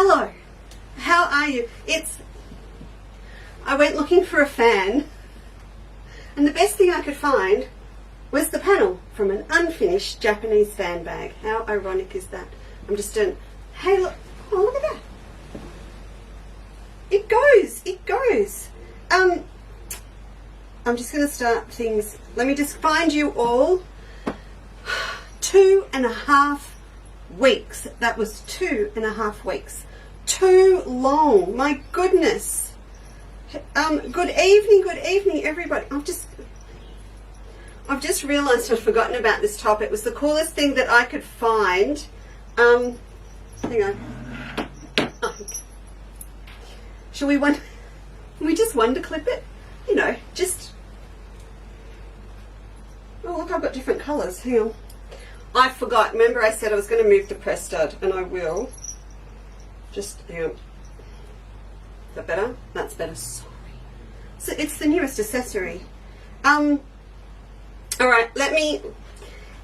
Hello, how are you? I went looking for a fan, and the best thing I could find was the panel from an unfinished Japanese fan bag. How ironic is that? I'm just doing, hey look, oh look at that. It goes. I'm just going to start things. Let me just find you all. 2.5 weeks. That was 2.5 weeks. Too long. My goodness. Good evening, everybody. I've just realised I'd forgotten about this top. It was the coolest thing that I could find. Hang on. Shall we just wonder clip it? You know, just. Oh look, I've got different colours. Hang on. I forgot. Remember I said I was going to move the press stud, and I will. Just, hang on. Is that better? That's better. Sorry. So it's the newest accessory. Alright,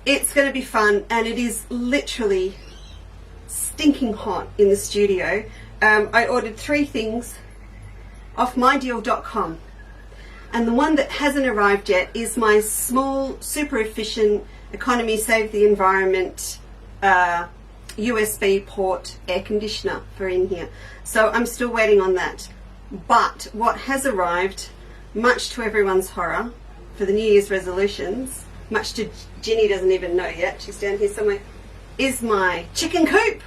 it's going to be fun, and it is literally stinking hot in the studio. I ordered 3 things off mydeal.com, and the one that hasn't arrived yet is my small, super efficient, economy, save the environment USB port air conditioner for in here. So I'm still waiting on that. But what has arrived, much to everyone's horror, for the New Year's resolutions, much to Ginny doesn't even know yet, she's down here somewhere, is my chicken coop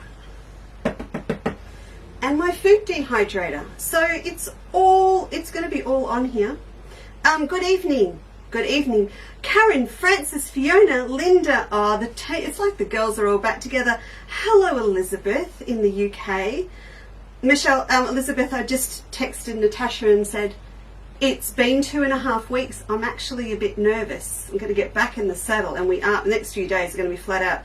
and my food dehydrator. So it's going to be all on here. Good evening. Karen, Frances, Fiona, Linda. Oh, it's like the girls are all back together. Hello, Elizabeth in the UK. Michelle, Elizabeth, I just texted Natasha and said, it's been 2.5 weeks. I'm actually a bit nervous. I'm going to get back in the saddle, and we are. The next few days are going to be flat out.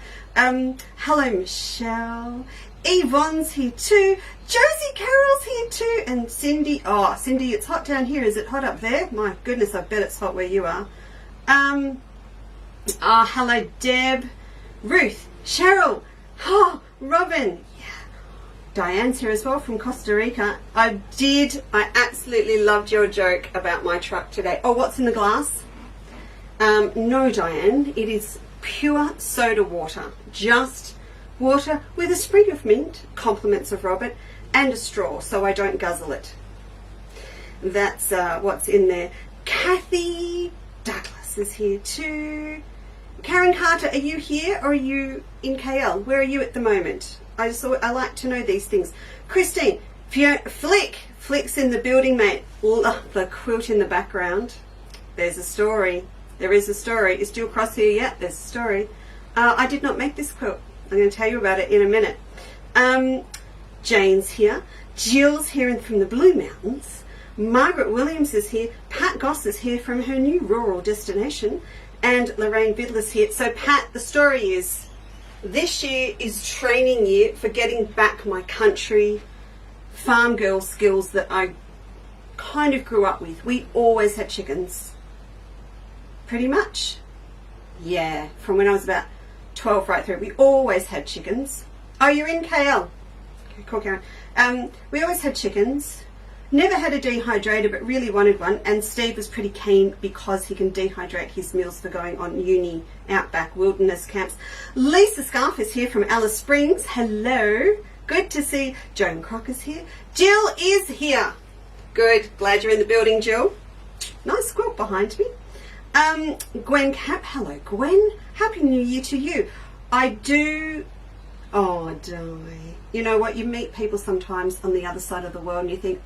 Hello, Michelle. Yvonne's here too. Josie Carroll's here too. And Cindy. Oh, Cindy, it's hot down here. Is it hot up there? My goodness, I bet it's hot where you are. Hello, Deb. Ruth. Cheryl. Oh, Robin. Yeah. Diane's here as well from Costa Rica. I absolutely loved your joke about my truck today. Oh, what's in the glass? No, Diane. It is pure soda water. Just water with a sprig of mint, compliments of Robert, and a straw so I don't guzzle it. That's what's in there. Kathy Douglas is here too. Karen Carter, are you here or are you in KL? Where are you at the moment? I like to know these things. Christine, Flick's in the building, mate. The quilt in the background. There's a story. There is a story. Is Jill Cross here yet? There's a story. I did not make this quilt. I'm going to tell you about it in a minute. Jane's here. Jill's here from the Blue Mountains. Margaret Williams is here. Pat Goss is here from her new rural destination. And Lorraine Bidler's here. So Pat, the story is, this year is training year for getting back my country farm girl skills that I kind of grew up with. We always had chickens. Pretty much. Yeah, from when I was about 12 right through. We always had chickens. Oh, you're in KL. Okay, cool, Karen. We always had chickens. Never had a dehydrator, but really wanted one. And Steve was pretty keen because he can dehydrate his meals for going on uni, outback, wilderness camps. Lisa Scarf is here from Alice Springs. Hello. Good to see. Joan Crocker's here. Jill is here. Good. Glad you're in the building, Jill. Nice quilt behind me. Gwen Cap. Hello, Gwen. Happy New Year to you. I do. Oh, Di. You know what? You meet people sometimes on the other side of the world and you think,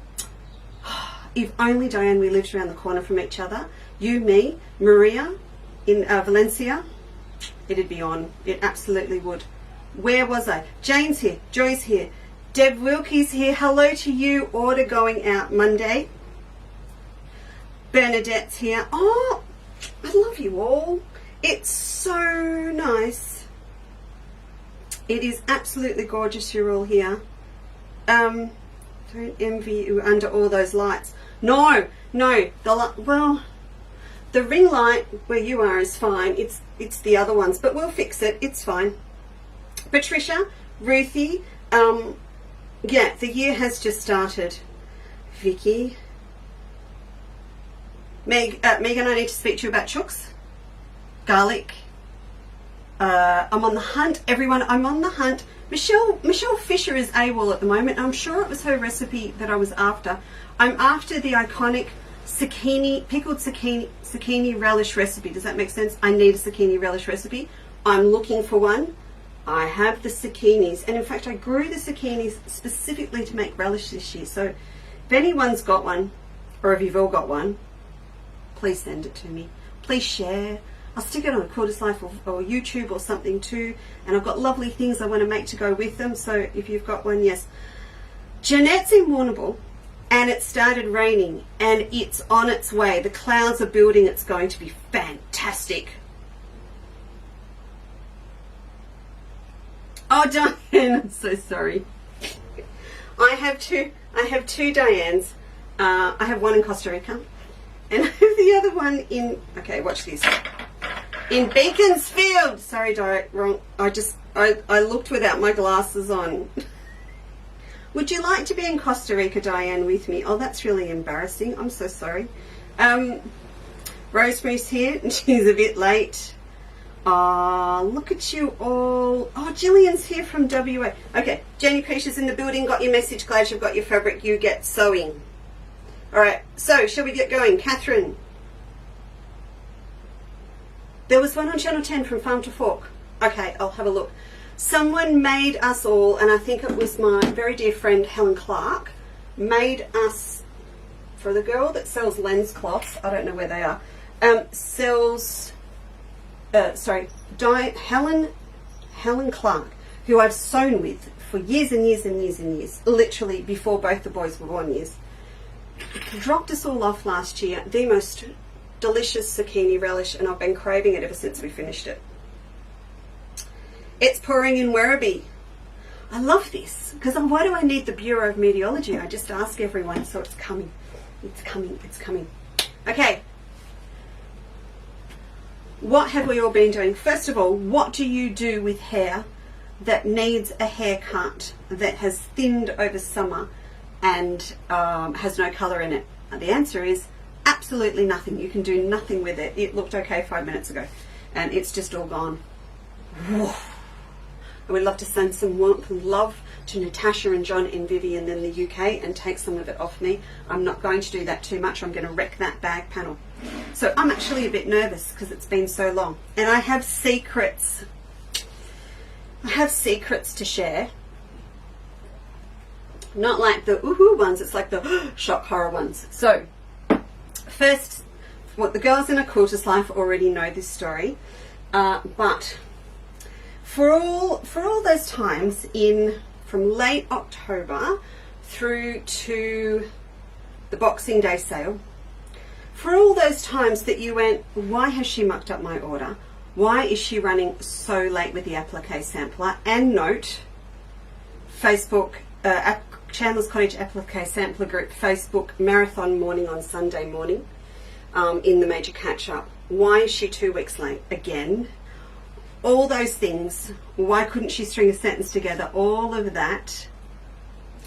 if only, Diane, we lived around the corner from each other. You, me, Maria in Valencia. It'd be on. It absolutely would. Where was I? Jane's here. Joy's here. Deb Wilkie's here. Hello to you. Order going out Monday. Bernadette's here. Oh, I love you all. It's so nice. It is absolutely gorgeous you're all here. Don't envy you under all those lights. No. Well, the ring light where you are is fine. It's the other ones, but we'll fix it. It's fine. Patricia, Ruthie, yeah, the year has just started. Vicky. Megan, I need to speak to you about chooks. Garlic. I'm on the hunt. Everyone, I'm on the hunt. Michelle Fisher is AWOL at the moment. I'm sure it was her recipe that I was after. I'm after the iconic pickled zucchini relish recipe. Does that make sense? I need a zucchini relish recipe. I'm looking for one. I have the zucchinis, and in fact I grew the zucchinis specifically to make relish this year. So if anyone's got one, or if you've all got one, please send it to me. Please share. I'll stick it on a Quilter's Life or YouTube or something too, and I've got lovely things I want to make to go with them. So if you've got one, yes. Jeanette's in Warrnambool, and it started raining, and it's on its way. The clouds are building. It's going to be fantastic. Oh, Diane, I'm so sorry. I have two Dianes. I have one in Costa Rica, and I have the other one in, okay, watch this, in Beaconsfield. Sorry, wrong. I looked without my glasses on. Would you like to be in Costa Rica, Diane, with me? Oh, that's really embarrassing. I'm so sorry. Rosemary's here, and she's a bit late. Look at you all. Oh, Gillian's here from WA. Okay, Jenny Peaches in the building. Got your message. Glad you've got your fabric. You get sewing. All right, so shall we get going? Catherine. There was one on Channel 10 from Farm to Fork. Okay, I'll have a look. Someone made us all, and I think it was my very dear friend Helen Clark, made us, for the girl that sells lens cloths, I don't know where they are, sells... Helen Clark, who I've sewn with for years and years and years and years, literally before both the boys were born years, dropped us all off last year. The most delicious zucchini relish, and I've been craving it ever since we finished it. It's pouring in Werribee. I love this, because why do I need the Bureau of Meteorology? I just ask everyone, so it's coming. It's coming, it's coming. Okay. What have we all been doing? First of all, what do you do with hair that needs a haircut, that has thinned over summer and has no colour in it? The answer is absolutely nothing. You can do nothing with it. It looked okay 5 minutes ago, and it's just all gone. I would love to send some warmth and love to Natasha and John and Vivian in the UK and take some of it off me. I'm not going to do that too much. I'm going to wreck that bag panel. So I'm actually a bit nervous because it's been so long. And I have secrets. I have secrets to share. Not like the ooh ones, it's like the shock horror ones. So first, what the girls in A Quilter's Life already know this story. But for all those times from late October through to the Boxing Day sale, for all those times that you went, why has she mucked up my order? Why is she running so late with the Applique sampler? And note, Facebook, Chandler's Cottage Applique Sampler Group Facebook marathon morning on Sunday morning in the major catch-up. Why is she 2 weeks late again? All those things. Why couldn't she string a sentence together? All of that.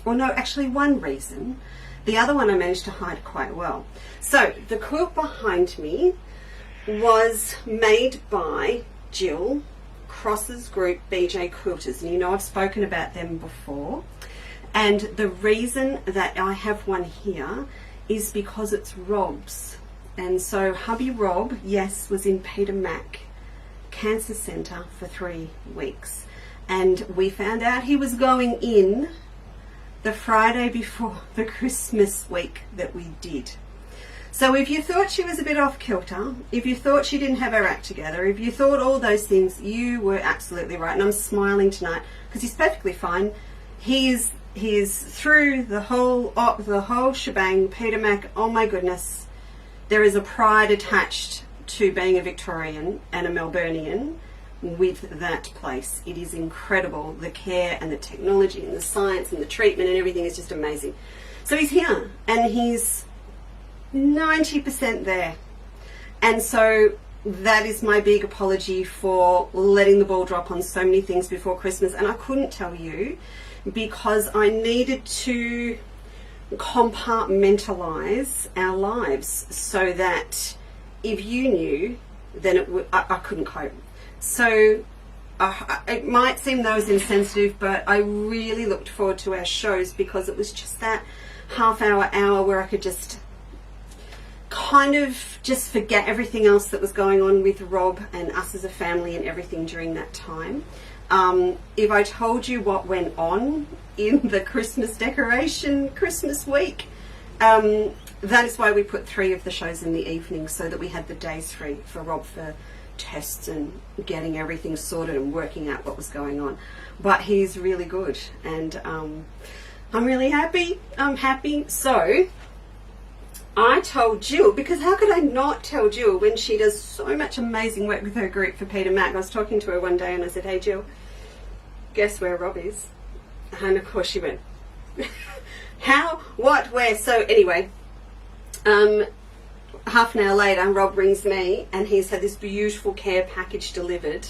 Well, no, actually one reason. The other one I managed to hide quite well. So the quilt behind me was made by Jill Cross's group BJ Quilters, and you know I've spoken about them before. And the reason that I have one here is because it's Rob's. And so hubby Rob, yes, was in Peter Mac Cancer Centre for 3 weeks, and we found out he was going in the Friday before the Christmas week that we did. So if you thought she was a bit off kilter, if you thought she didn't have her act together, if you thought all those things, you were absolutely right. And I'm smiling tonight because he's perfectly fine. He is through the whole shebang. Peter Mac, oh my goodness, there is a pride attached to being a Victorian and a Melburnian with that place. It is incredible. The care and the technology and the science and the treatment and everything is just amazing. So he's here and he's 90% there. And so that is my big apology for letting the ball drop on so many things before Christmas. And I couldn't tell you because I needed to compartmentalize our lives so that if you knew, then I couldn't cope. So it might seem that I was insensitive, but I really looked forward to our shows because it was just that half hour where I could just kind of just forget everything else that was going on with Rob and us as a family and everything during that time. If I told you what went on in the Christmas decoration Christmas week, that is why we put 3 of the shows in the evening, so that we had the days free for Rob for tests and getting everything sorted and working out what was going on. But he's really good, and I'm really happy. I'm happy. So I told Jill, because how could I not tell Jill when she does so much amazing work with her group for Peter Mac? I was talking to her one day and I said, hey Jill, guess where Rob is? And of course she went, how, what, where? So anyway, half an hour later Rob rings me and he's had this beautiful care package delivered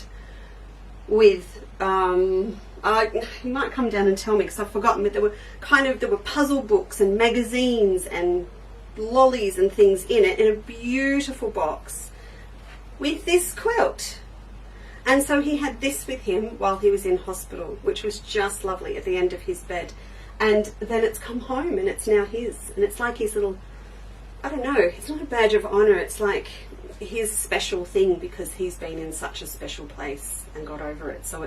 with, he might come down and tell me because I've forgotten, but there were puzzle books and magazines and lollies and things in it, in a beautiful box with this quilt. And so he had this with him while he was in hospital, which was just lovely, at the end of his bed. And then it's come home and it's now his, and it's like his little, I don't know, it's not a badge of honor, it's like his special thing because he's been in such a special place and got over it. So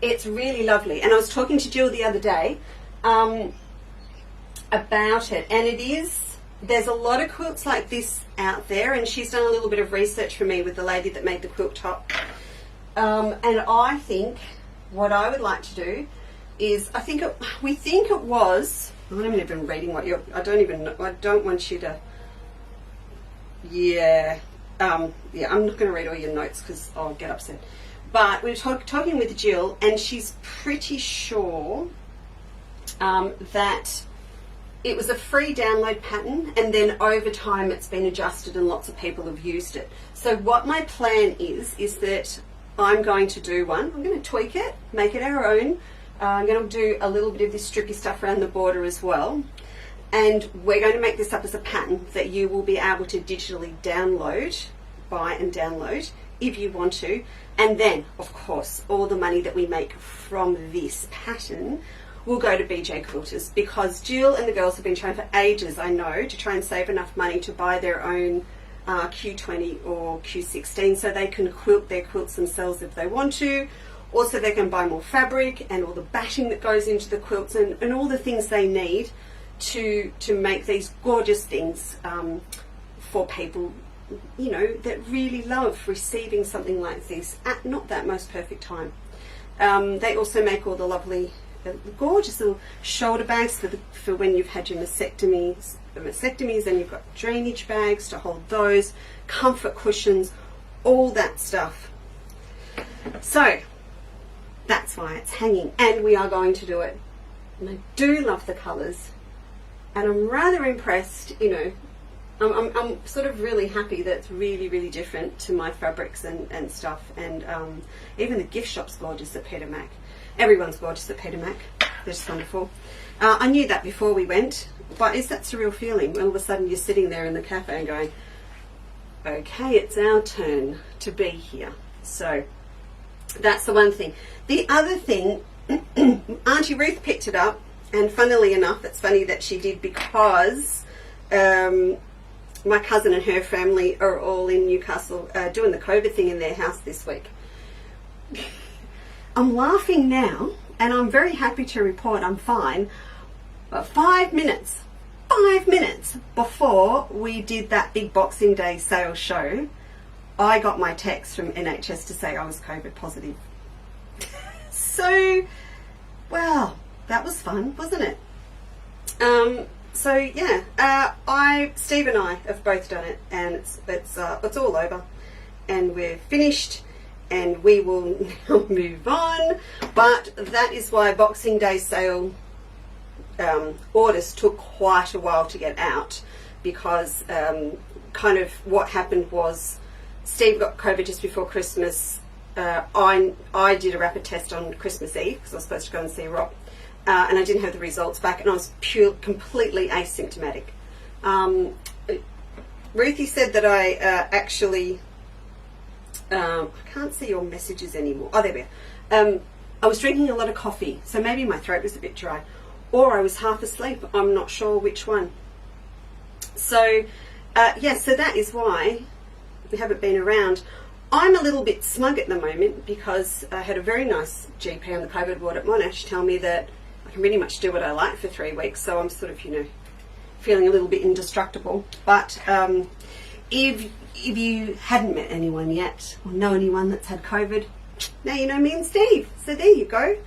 it's really lovely. And I was talking to Jill the other day about it, and there's a lot of quilts like this out there, and she's done a little bit of research for me with the lady that made the quilt top. And I think what I would like to do is, we think it was, I'm not even reading what I don't want you to, I'm not going to read all your notes because I'll get upset. But we were talking with Jill, and she's pretty sure that it was a free download pattern, and then over time it's been adjusted and lots of people have used it. So what my plan is that I'm going to do one. I'm going to tweak it, make it our own. I'm going to do a little bit of this strippy stuff around the border as well. And we're going to make this up as a pattern that you will be able to digitally buy and download if you want to. And then, of course, all the money that we make from this pattern will go to BJ Quilters, because Jill and the girls have been trying for ages, I know, to try and save enough money to buy their own Q20 or Q16 so they can quilt their quilts themselves if they want to. Also, they can buy more fabric and all the batting that goes into the quilts and all the things they need to make these gorgeous things for people, you know, that really love receiving something like this at not that most perfect time. They also make all the lovely, gorgeous little shoulder bags for when you've had your mastectomies, and you've got drainage bags to hold those, comfort cushions, all that stuff. So that's why it's hanging, and we are going to do it. And I do love the colours, and I'm rather impressed, you know. I'm sort of really happy that it's really, really different to my fabrics and stuff. And even the gift shop's gorgeous at Peter Mac. Everyone's gorgeous at Peter Mac. They're just wonderful. I knew that before we went, but is that surreal feeling when all of a sudden you're sitting there in the cafe and going, okay, it's our turn to be here. So that's the one thing. The other thing, Auntie Ruth picked it up, and funnily enough, it's funny that she did, because my cousin and her family are all in Newcastle doing the COVID thing in their house this week. I'm laughing now, and I'm very happy to report I'm fine. But 5 minutes before we did that big Boxing Day sales show, I got my text from NHS to say I was COVID positive. So, well, that was fun, wasn't it? So yeah, Steve and I have both done it, and it's all over, and we're finished, and we will now move on. But that is why Boxing Day sale orders took quite a while to get out, because kind of what happened was Steve got COVID just before Christmas. I did a rapid test on Christmas Eve because I was supposed to go and see Rob, and I didn't have the results back, and I was completely asymptomatic. Ruthie said that I actually, I can't see your messages anymore. Oh, there we are. I was drinking a lot of coffee, so maybe my throat was a bit dry, or I was half asleep. I'm not sure which one. So, yeah, so that is why we haven't been around. I'm a little bit smug at the moment because I had a very nice GP on the COVID ward at Monash tell me that I can pretty much do what I like for 3 weeks, so I'm sort of, you know, feeling a little bit indestructible. But if you hadn't met anyone yet or know anyone that's had COVID, now you know me and Steve. So there you go.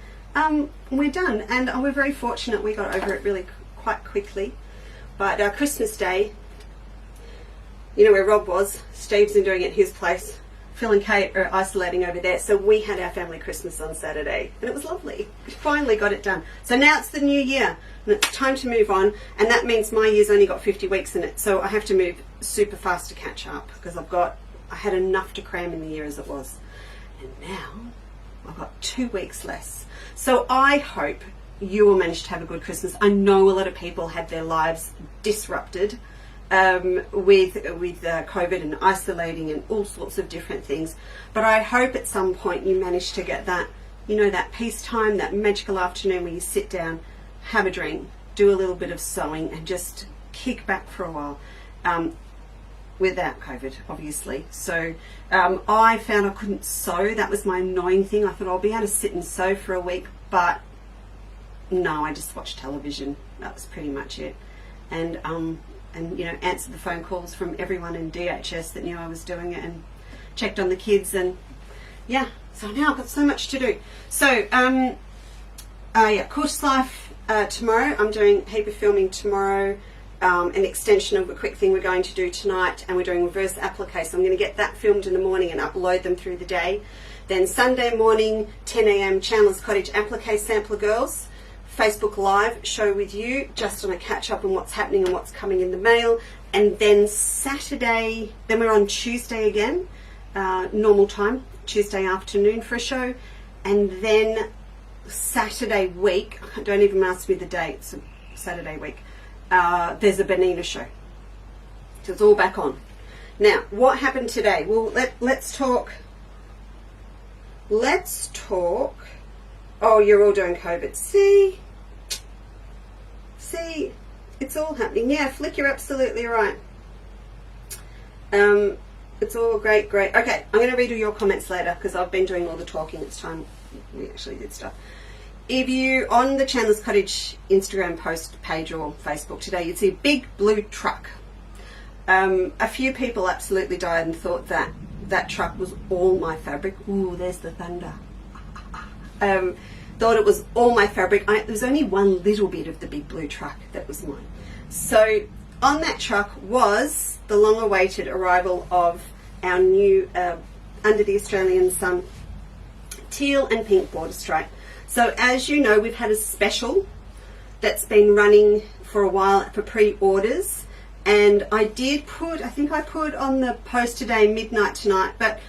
We're done, and we're very fortunate we got over it really quite quickly. But Christmas Day, you know where Rob was, Steve's been doing it at his place. Phil and Kate are isolating over there, so we had our family Christmas on Saturday, and it was lovely. We finally got it done. So now it's the new year, and it's time to move on, and that means my year's only got 50 weeks in it, so I have to move super fast to catch up, because I had enough to cram in the year as it was. And now I've got 2 weeks less. So I hope you will manage to have a good Christmas. I know a lot of people had their lives disrupted with COVID and isolating and all sorts of different things, but I hope at some point you manage to get that, you know, that peace time, that magical afternoon where you sit down, have a drink, do a little bit of sewing, and just kick back for a while, without COVID, obviously. So I found I couldn't sew. That was my annoying thing. I thought I'll be able to sit and sew for a week, but no, I just watched television. That was pretty much it. And you know, answered the phone calls from everyone in DHS that knew I was doing it, and checked on the kids, and yeah, so now I've got so much to do. So yeah, Cautious Life tomorrow. I'm doing a heap of filming tomorrow, an extension of a quick thing we're going to do tonight, and we're doing reverse applique, so I'm going to get that filmed in the morning and upload them through the day. Then Sunday morning, 10 a.m, Chandler's Cottage Applique Sampler Girls Facebook Live show with you, just on a catch up on what's happening and what's coming in the mail. And then Saturday, then we're on Tuesday again, normal time, Tuesday afternoon for a show. And then Saturday week, don't even ask me the date, it's a Saturday week, there's a Benina show. So it's all back on. Now, what happened today? Well, let's talk. Oh, you're all doing COVID. See, it's all happening. Yeah, Flick, you're absolutely right. It's all great. Okay, I'm going to read all your comments later because I've been doing all the talking. It's time we actually did stuff. If you, on the Chandler's Cottage Instagram post page or Facebook today, you'd see a big blue truck. A few people absolutely died and thought that that truck was all my fabric. Ooh, there's the thunder. Thought it was all my fabric. There was only one little bit of the big blue truck that was mine. So on that truck was the long-awaited arrival of our new Under the Australian Sun teal and pink border stripe. So as you know, we've had a special that's been running for a while for pre-orders, and I think I put on the post today, midnight tonight, but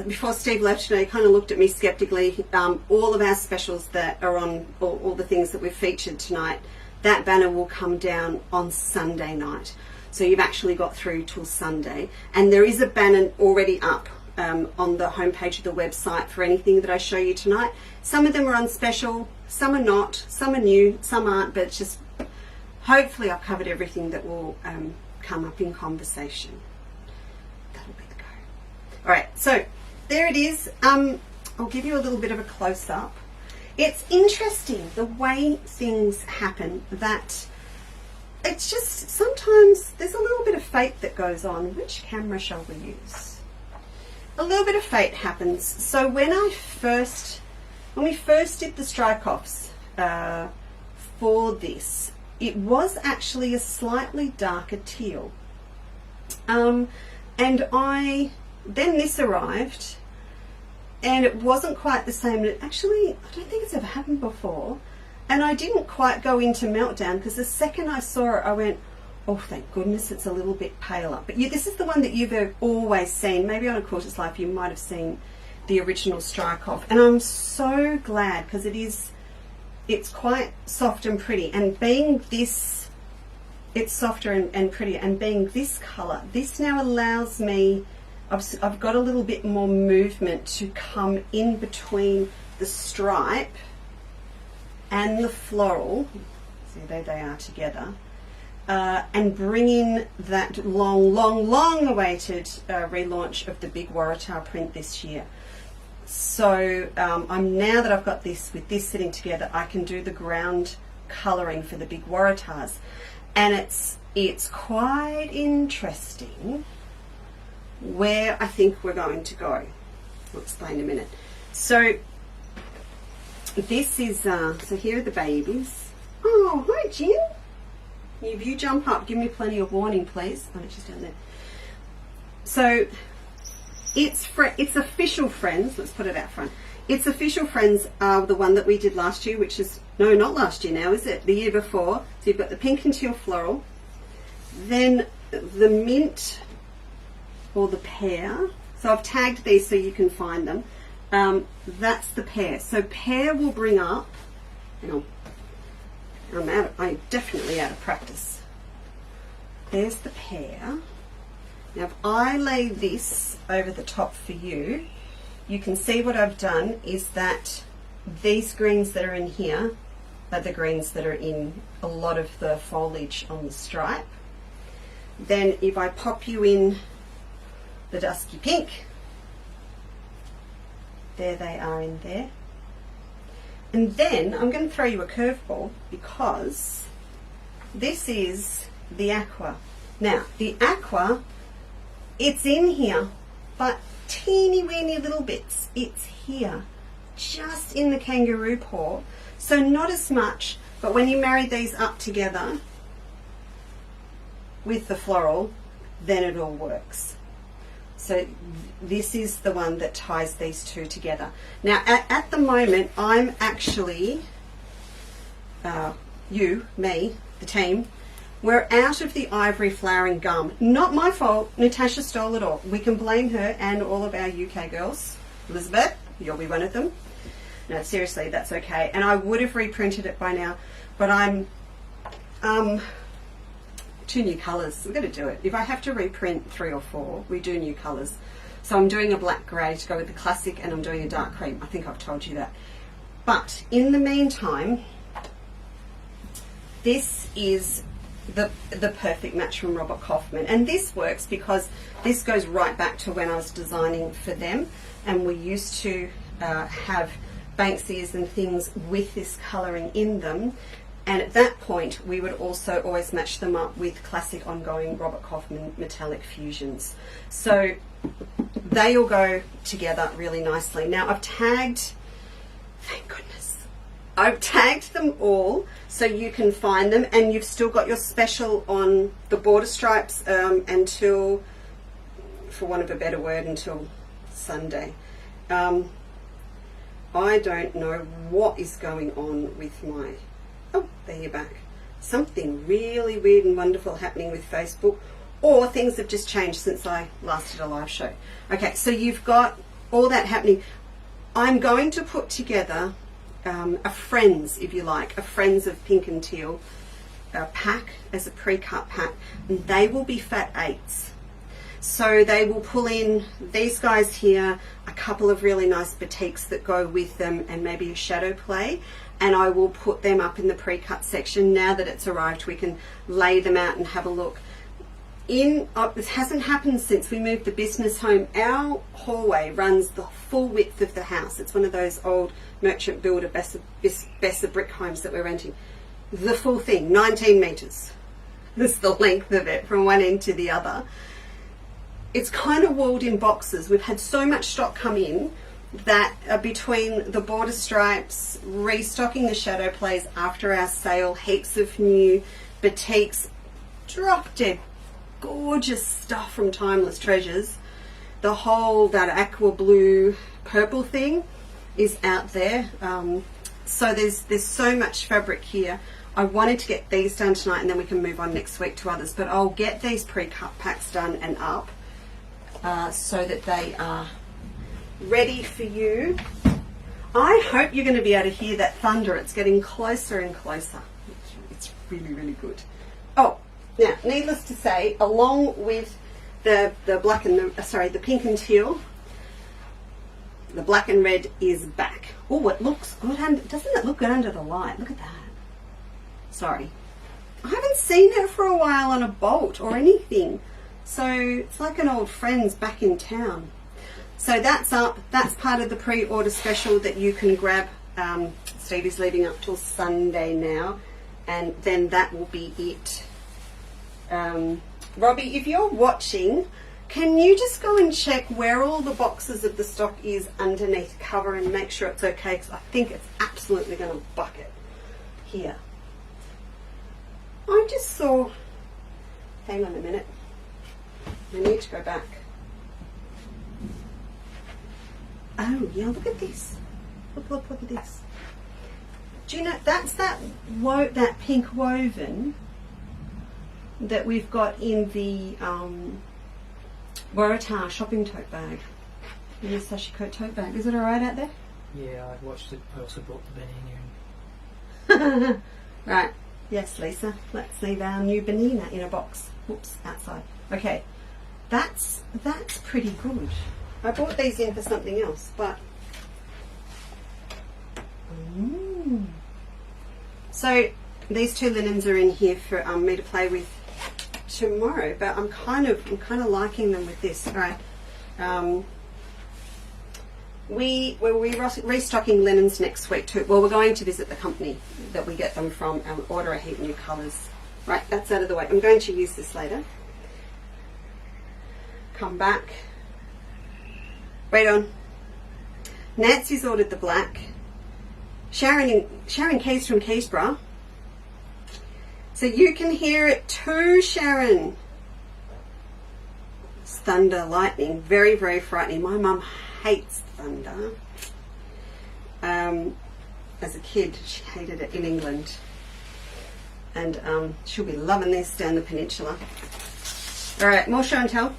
before Steve left today, he kind of looked at me skeptically. All of our specials that are on, all the things that we've featured tonight, that banner will come down on Sunday night. So you've actually got through till Sunday. And there is a banner already up on the homepage of the website for anything that I show you tonight. Some of them are on special, some are not, some are new, some aren't, but it's just, hopefully I've covered everything that will come up in conversation. That'll be the go. All right, so there it is. I'll give you a little bit of a close-up. It's interesting the way things happen, that it's just sometimes there's a little bit of fate that goes on. Which camera shall we use? A little bit of fate happens. So when we first did the strike-offs for this, it was actually a slightly darker teal. And then this arrived, and it wasn't quite the same. Actually, I don't think it's ever happened before. And I didn't quite go into meltdown, because the second I saw it, I went, Oh, thank goodness it's a little bit paler. But this is the one that you've always seen. Maybe on A Quarter's Life you might have seen the original Strike Off. And I'm so glad, because it's quite soft and pretty. And being this, it's softer and prettier. And being this colour, this now allows me, I've got a little bit more movement to come in between the stripe and the floral. See, there they are together. And bring in that long awaited relaunch of the big Waratah print this year. So I'm now that I've got this, with this sitting together, I can do the ground colouring for the big Waratahs. And it's quite interesting where I think we're going to go. I'll explain in a minute. So this is, so here are the babies. Oh, hi Jim. If you jump up, give me plenty of warning, please. Oh, it's just down there. So it's Official Friends. Let's put it out front. It's Official Friends, the one that we did last year, which is, no, not last year now, is it? The year before. So you've got the pink and teal floral. Then the mint or the pear. So I've tagged these so you can find them. That's the pear. So pear will bring up, I'm definitely out of practice. There's the pear. Now if I lay this over the top for you, you can see what I've done is that these greens that are in here are the greens that are in a lot of the foliage on the stripe. Then if I pop you in the dusky pink, there they are in there. And then I'm going to throw you a curveball, because this is the aqua. Now, the aqua, it's in here, but teeny weeny little bits. It's here, just in the kangaroo paw. So not as much, but when you marry these up together with the floral, then it all works. So this is the one that ties these two together. Now at the moment I'm actually, me, the team, we're out of the ivory flowering gum. Not my fault, Natasha stole it all. We can blame her and all of our UK girls. Elizabeth, you'll be one of them. No, seriously, that's okay. And I would have reprinted it by now, but I'm, 2 new colours. We're going to do it. If I have to reprint 3 or 4, we do new colours. So I'm doing a black grey to go with the classic, and I'm doing a dark cream. I think I've told you that. But in the meantime, this is the perfect match from Robert Kaufman. And this works because this goes right back to when I was designing for them, and we used to have Banksias and things with this colouring in them. And at that point, we would also always match them up with classic ongoing Robert Kaufman metallic fusions. So they all go together really nicely. Now I've tagged, thank goodness, I've tagged them all so you can find them, and you've still got your special on the border stripes until, for want of a better word, until Sunday. I don't know what is going on with my, oh, there you're back. Something really weird and wonderful happening with Facebook, or things have just changed since I last did a live show. Okay, so you've got all that happening. I'm going to put together a Friends, if you like, a Friends of Pink and Teal pack as a pre-cut pack, and they will be fat 8s. So they will pull in these guys here, a couple of really nice batiks that go with them, and maybe a shadow play, and I will put them up in the pre-cut section. Now that it's arrived, we can lay them out and have a look. This hasn't happened since we moved the business home. Our hallway runs the full width of the house. It's one of those old merchant builder Besser brick homes that we're renting. The full thing, 19 metres. That's the length of it from one end to the other. It's kind of walled in boxes. We've had so much stock come in that between the border stripes, restocking the shadow plays after our sale, heaps of new batiks, drop dead gorgeous stuff from Timeless Treasures. The whole, that aqua blue purple thing is out there. So there's so much fabric here. I wanted to get these done tonight and then we can move on next week to others, but I'll get these pre-cut packs done and up so that they are ready for you. I hope you're going to be able to hear that thunder. It's getting closer and closer. It's really, really good. Oh, now, needless to say, along with the black and the pink and teal, the black and red is back. Oh, it looks good. Doesn't it look good under the light? Look at that. Sorry. I haven't seen her for a while on a bolt or anything. So it's like an old friend's back in town. So that's up. That's part of the pre-order special that you can grab. Stevie's leaving up till Sunday now. And then that will be it. Robbie, if you're watching, can you just go and check where all the boxes of the stock is underneath cover and make sure it's okay? Because I think it's absolutely going to bucket here. I just saw, hang on a minute, I need to go back. Oh yeah, look at this. Look at this. Do you know, that's that pink woven that we've got in the Waratah shopping tote bag, in the sashi coat tote bag. Is it alright out there? Yeah, I watched it. I also brought the banana. Right. Yes, Lisa. Let's leave our new banana in a box. Whoops, outside. Okay. That's pretty good. I bought these in for something else, but so these two linens are in here for me to play with tomorrow, but I'm kind of liking them with this. All right. We're restocking linens next week too. Well, we're going to visit the company that we get them from and order a heap new colours. Right, that's out of the way. I'm going to use this later. Come back. Wait on. Nancy's ordered the black. Sharon Keys from Keysborough. So you can hear it too, Sharon. It's thunder, lightning, very, very frightening. My mum hates thunder. As a kid, she hated it in England. And she'll be loving this down the peninsula. All right, more show and tell.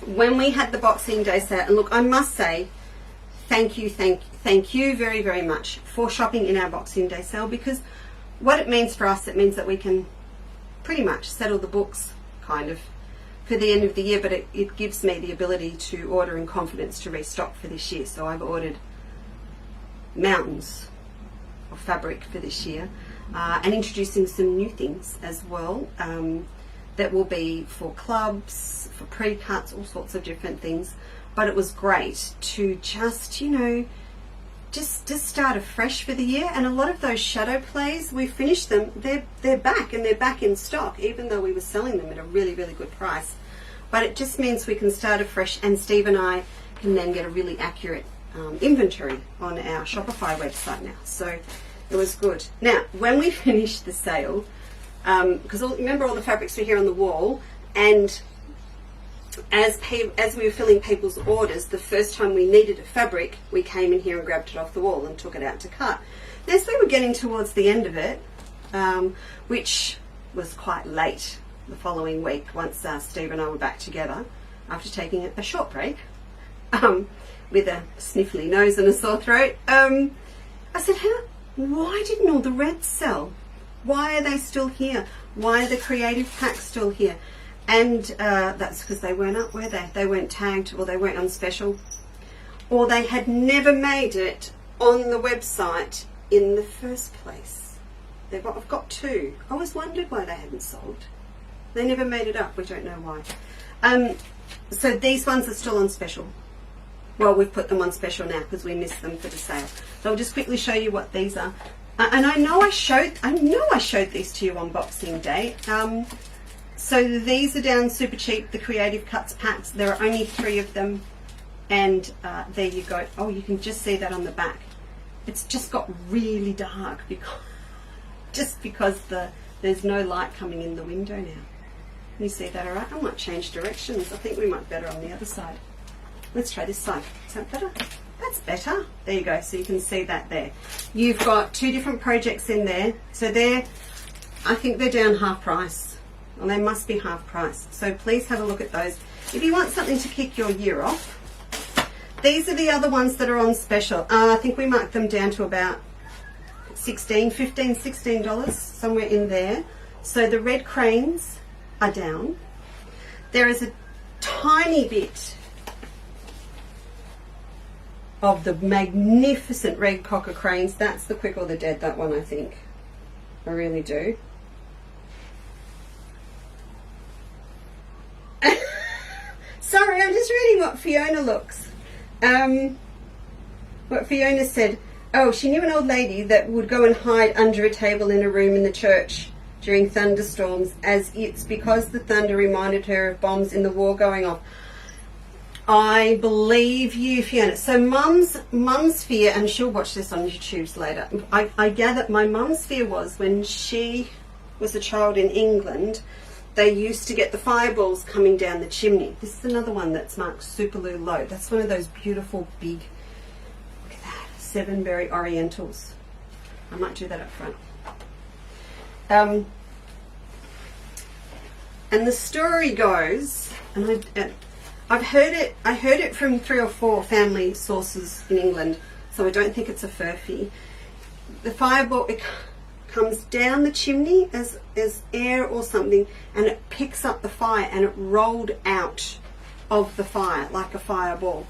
When we had the Boxing Day sale, and look, I must say, thank you very, very much for shopping in our Boxing Day sale, because what it means for us, it means that we can pretty much settle the books, kind of, for the end of the year, but it gives me the ability to order in confidence to restock for this year. So I've ordered mountains of fabric for this year, and introducing some new things as well, that will be for clubs, for pre-cuts, all sorts of different things. But it was great to just, you know, just start afresh for the year. And a lot of those shadow plays, we finished them, they're back, and they're back in stock, even though we were selling them at a really, really good price. But it just means we can start afresh, and Steve and I can then get a really accurate inventory on our Shopify website now. So it was good. Now, when we finished the sale, because remember all the fabrics were here on the wall, and as we were filling people's orders, the first time we needed a fabric, we came in here and grabbed it off the wall and took it out to cut. As we were getting towards the end of it, which was quite late the following week, once Steve and I were back together after taking a short break, with a sniffly nose and a sore throat, I said, why didn't all the reds sell? Why are they still here? Why are the creative packs still here? And that's because they weren't up, were they? They weren't tagged, or they weren't on special, or they had never made it on the website in the first place. I've got two. I always wondered why they hadn't sold. They never made it up. We don't know why. So these ones are still on special. Well, we've put them on special now because we missed them for the sale. So I'll just quickly show you what these are. And I know I showed these to you on Boxing Day. So these are down super cheap, the Creative Cuts packs. There are only 3 of them, and there you go. Oh, you can just see that on the back. It's just got really dark because there's no light coming in the window now. Can you see that all right? I might change directions. I think we might be better on the other side. Let's try this side. Is that better? That's better. There you go. So you can see that there. You've got 2 different projects in there. So I think they're down half price. Well, they must be half price. So please have a look at those. If you want something to kick your year off, these are the other ones that are on special. I think we marked them down to about $16, somewhere in there. So the red cranes are down. There is a tiny bit of the magnificent red cocker cranes. That's the Quick or the Dead, that one, I think. I really do. Sorry, I'm just reading what Fiona looks. What Fiona said. Oh, she knew an old lady that would go and hide under a table in a room in the church during thunderstorms, as it's because the thunder reminded her of bombs in the war going off. I believe you, Fiona. So mum's fear, and she'll watch this on YouTube later. I gather my mum's fear was when she was a child in England, they used to get the fireballs coming down the chimney. This is another one that's marked Superloo Low. That's one of those beautiful big, look at that, 7-berry orientals. I might do that up front. And the story goes, and I heard it from 3 or 4 family sources in England, so I don't think it's a furphy. The fireball, it comes down the chimney as air or something, and it picks up the fire, and it rolled out of the fire like a fireball.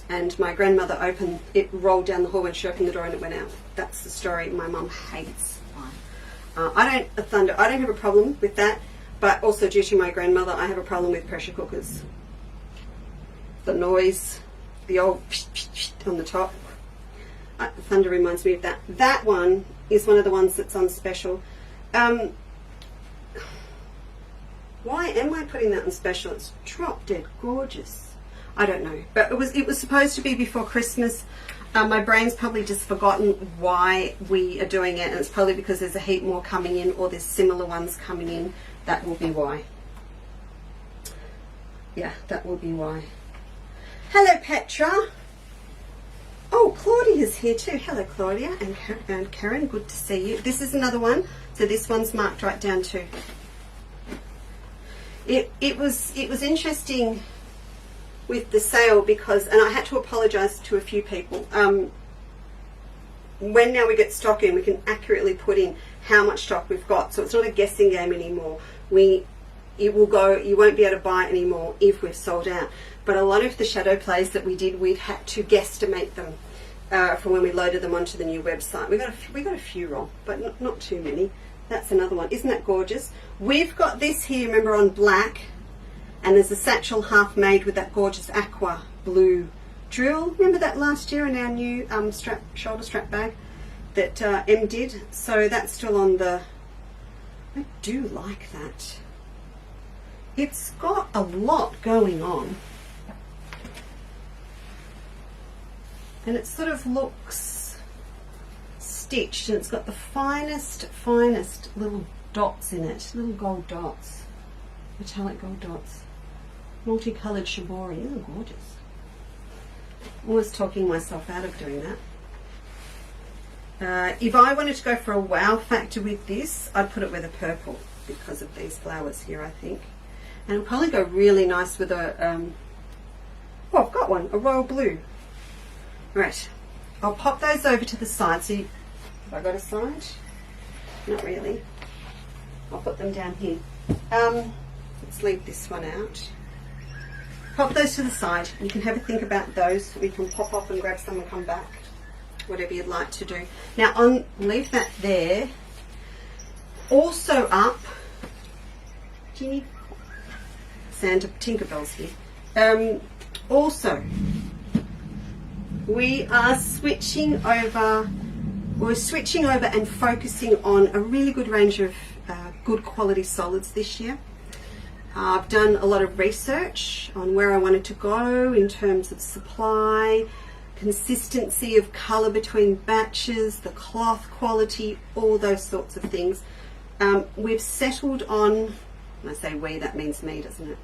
And my grandmother opened it, rolled down the hall when she opened the door, and it went out. That's the story. My mum hates fire. I don't have a problem with that, but also due to my grandmother, I have a problem with pressure cookers. The noise, the old on the top. Thunder reminds me of that. That one is one of the ones that's on special. Why am I putting that on special? It's drop dead gorgeous. I don't know, but it was supposed to be before Christmas. My brain's probably just forgotten why we are doing it, and it's probably because there's a heap more coming in, or there's similar ones coming in. That will be why. Yeah, that will be why. Hello, Petra. Oh, Claudia's here too. Hello, Claudia and Karen. Good to see you. This is another one. So this one's marked right down too. It was interesting with the sale because, and I had to apologise to a few people. When now we get stock in, we can accurately put in how much stock we've got. So it's not a guessing game anymore. It will go. You won't be able to buy it anymore if we've sold out. But a lot of the shadow plays that we did, we've had to guesstimate them from when we loaded them onto the new website. We got a few wrong, but not too many. That's another one. Isn't that gorgeous? We've got this here, remember, on black, and there's a satchel half made with that gorgeous aqua blue drill. Remember that last year in our new shoulder strap bag that Em did? So that's still on the... I do like that. It's got a lot going on. And it sort of looks stitched, and it's got the finest little dots in it, little gold dots, metallic gold dots, multicoloured shibori. These are gorgeous. Almost talking myself out of doing that. If I wanted to go for a wow factor with this, I'd put it with a purple because of these flowers here, I think. And it'll probably go really nice with a, oh, I've got one, a royal blue. Right, I'll pop those over to the side. So have I got a side? Not really. I'll put them down here. Let's leave this one out. Pop those to the side. You can have a think about those. We can pop off and grab some and come back. Whatever you'd like to do. Now, leave that there. Also up, do you need Santa Tinkerbell's here? Also, we're switching over and focusing on a really good range of good quality solids this year. I've done a lot of research on where I wanted to go in terms of supply, consistency of colour between batches, the cloth quality, all those sorts of things. We've settled on, when I say we, that means me, doesn't it?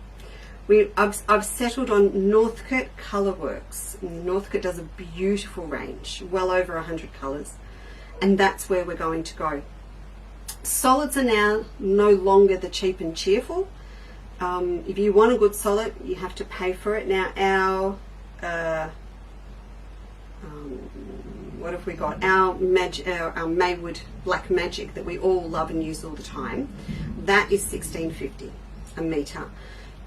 I've settled on Northcote Colourworks. Northcote does a beautiful range, well over 100 colours. and that's where we're going to go. Solids are now no longer the cheap and cheerful. If you want a good solid, you have to pay for it. Now our what have we got? Our Maywood Black Magic that we all love and use all the time, that is $16.50 a metre.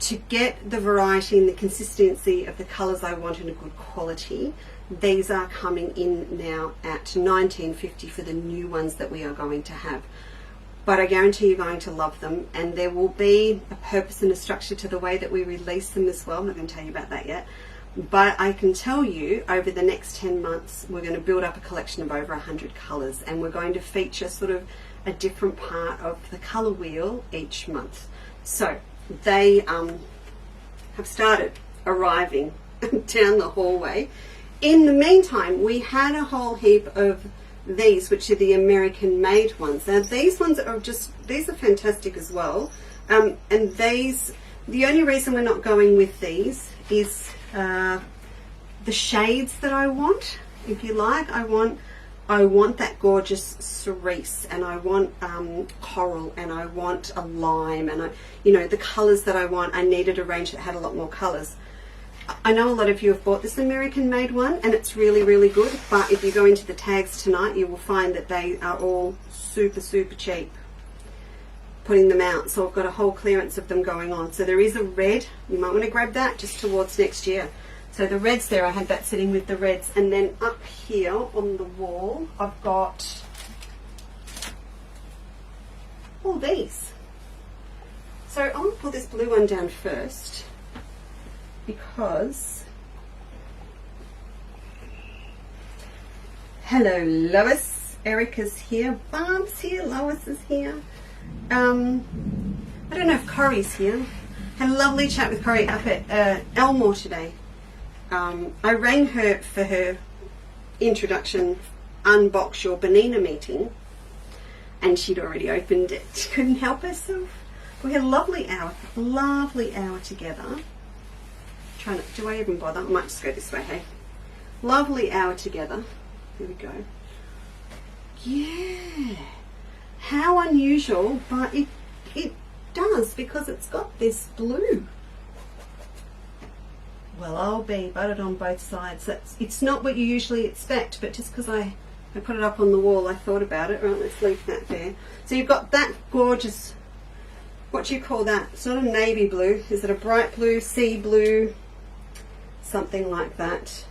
To get the variety and the consistency of the colours I want in a good quality, these are coming in now at $19.50 for the new ones that we are going to have. But I guarantee you're going to love them, and there will be a purpose and a structure to the way that we release them as well. I'm not going to tell you about that yet. But I can tell you over the next 10 months we're going to build up a collection of over 100 colours, and we're going to feature sort of a different part of the colour wheel each month. So they have started arriving down the hallway. In the meantime, we had a whole heap of these, which are the American made ones. Now these ones are these are fantastic as well. And these, the only reason we're not going with these is the shades that I want, if you like. I want that gorgeous cerise, and I want coral, and I want a lime, and the colours that I want. I needed a range that had a lot more colours. I know a lot of you have bought this American made one, and it's really, really good, but if you go into the tags tonight, you will find that they are all super, super cheap, putting them out. So I've got a whole clearance of them going on. So there is a red, you might want to grab that just towards next year. So the reds there, I had that sitting with the reds, and then up here on the wall I've got all these. So I want to pull this blue one down first, because hello Lois, Erica's here, Barb's here, Lois is here. I don't know if Corrie's here. Had a lovely chat with Corrie up at Elmore today. I rang her for her introduction unbox your Benina meeting, and she'd already opened it. She couldn't help herself. We had a lovely hour together. Do I even bother? I might just go this way, hey? Lovely hour together. Here we go. Yeah. How unusual, but it does, because it's got this blue. Well, I'll be buttered on both sides. It's not what you usually expect, but just because I put it up on the wall, I thought about it. Right, let's leave that there. So you've got that gorgeous, what do you call that? It's not a navy blue. Is it a bright blue, sea blue? Something like that.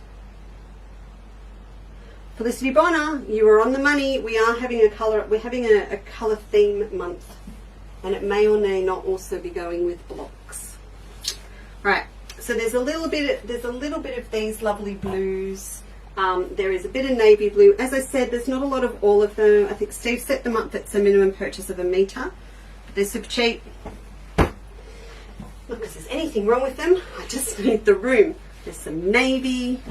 Felicity Bonner, you were on the money. We are having a colour. We're having a colour theme month, and it may or may not also be going with blocks. Right. So there's a little bit of these lovely blues. There is a bit of navy blue. As I said, there's not a lot of all of them. I think Steve set them up. That's a minimum purchase of a metre. They're super cheap. Not because there's anything wrong with them. I just need the room. There's some navy.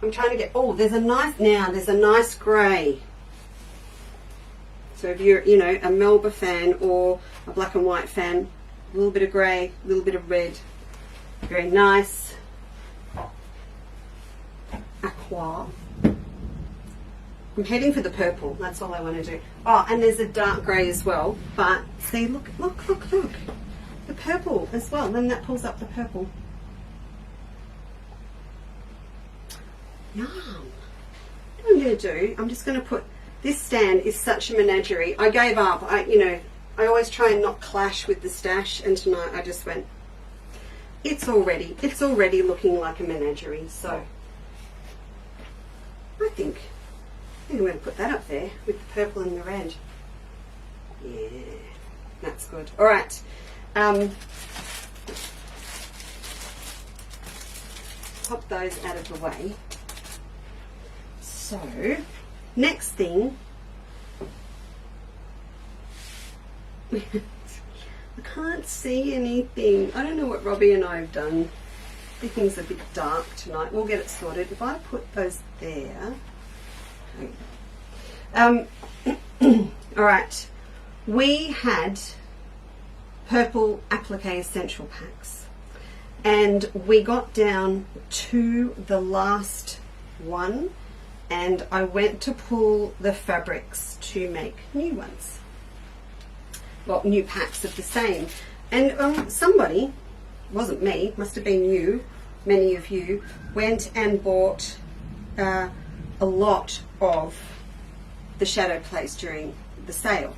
I'm trying to get, there's a nice grey. So if you're, a Melba fan or a black and white fan, a little bit of grey, a little bit of red. Very nice. Aqua. I'm heading for the purple. That's all I want to do. Oh, and there's a dark grey as well. But see, look. The purple as well. Then that pulls up the purple. Yum. What I'm going to do, I'm just going to put, this stand is such a menagerie. I gave up. I always try and not clash with the stash, and tonight I just went, it's already looking like a menagerie. So I think I'm going to put that up there with the purple and the red. Yeah, that's good. All right. Pop those out of the way. So, next thing, I can't see anything. I don't know what Robbie and I have done. Everything's a bit dark tonight. We'll get it sorted. If I put those there. All right. We had purple applique essential packs, and we got down to the last one, and I went to pull the fabrics to make new ones. Well, new packs of the same. And somebody, wasn't me, must have been you, many of you, went and bought a lot of the shadow plays during the sale.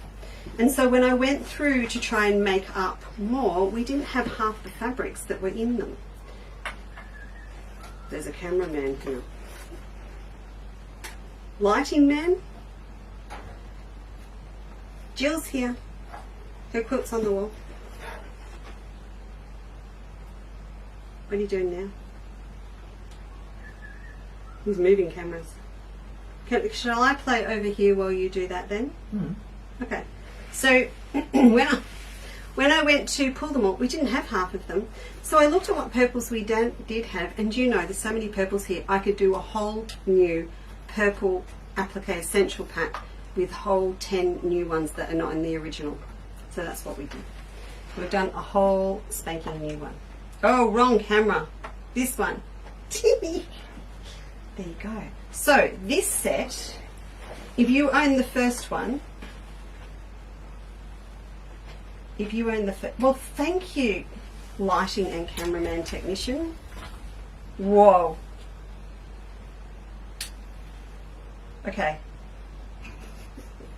And so when I went through to try and make up more, we didn't have half the fabrics that were in them. There's a cameraman here. Lighting man. Jill's here. Her quilt's on the wall. What are you doing now? He's moving cameras. Shall I play over here while you do that then? Okay. So when I went to pull them all, we didn't have half of them. So I looked at what purples we did have, and you know, there's so many purples here. I could do a whole new purple applique essential pack with whole 10 new ones that are not in the original. So that's what we did. We've done a whole spanking new one. Oh, wrong camera. This one. There you go. So this set, if you own the first one, well, thank you, lighting and cameraman technician. Whoa. Okay.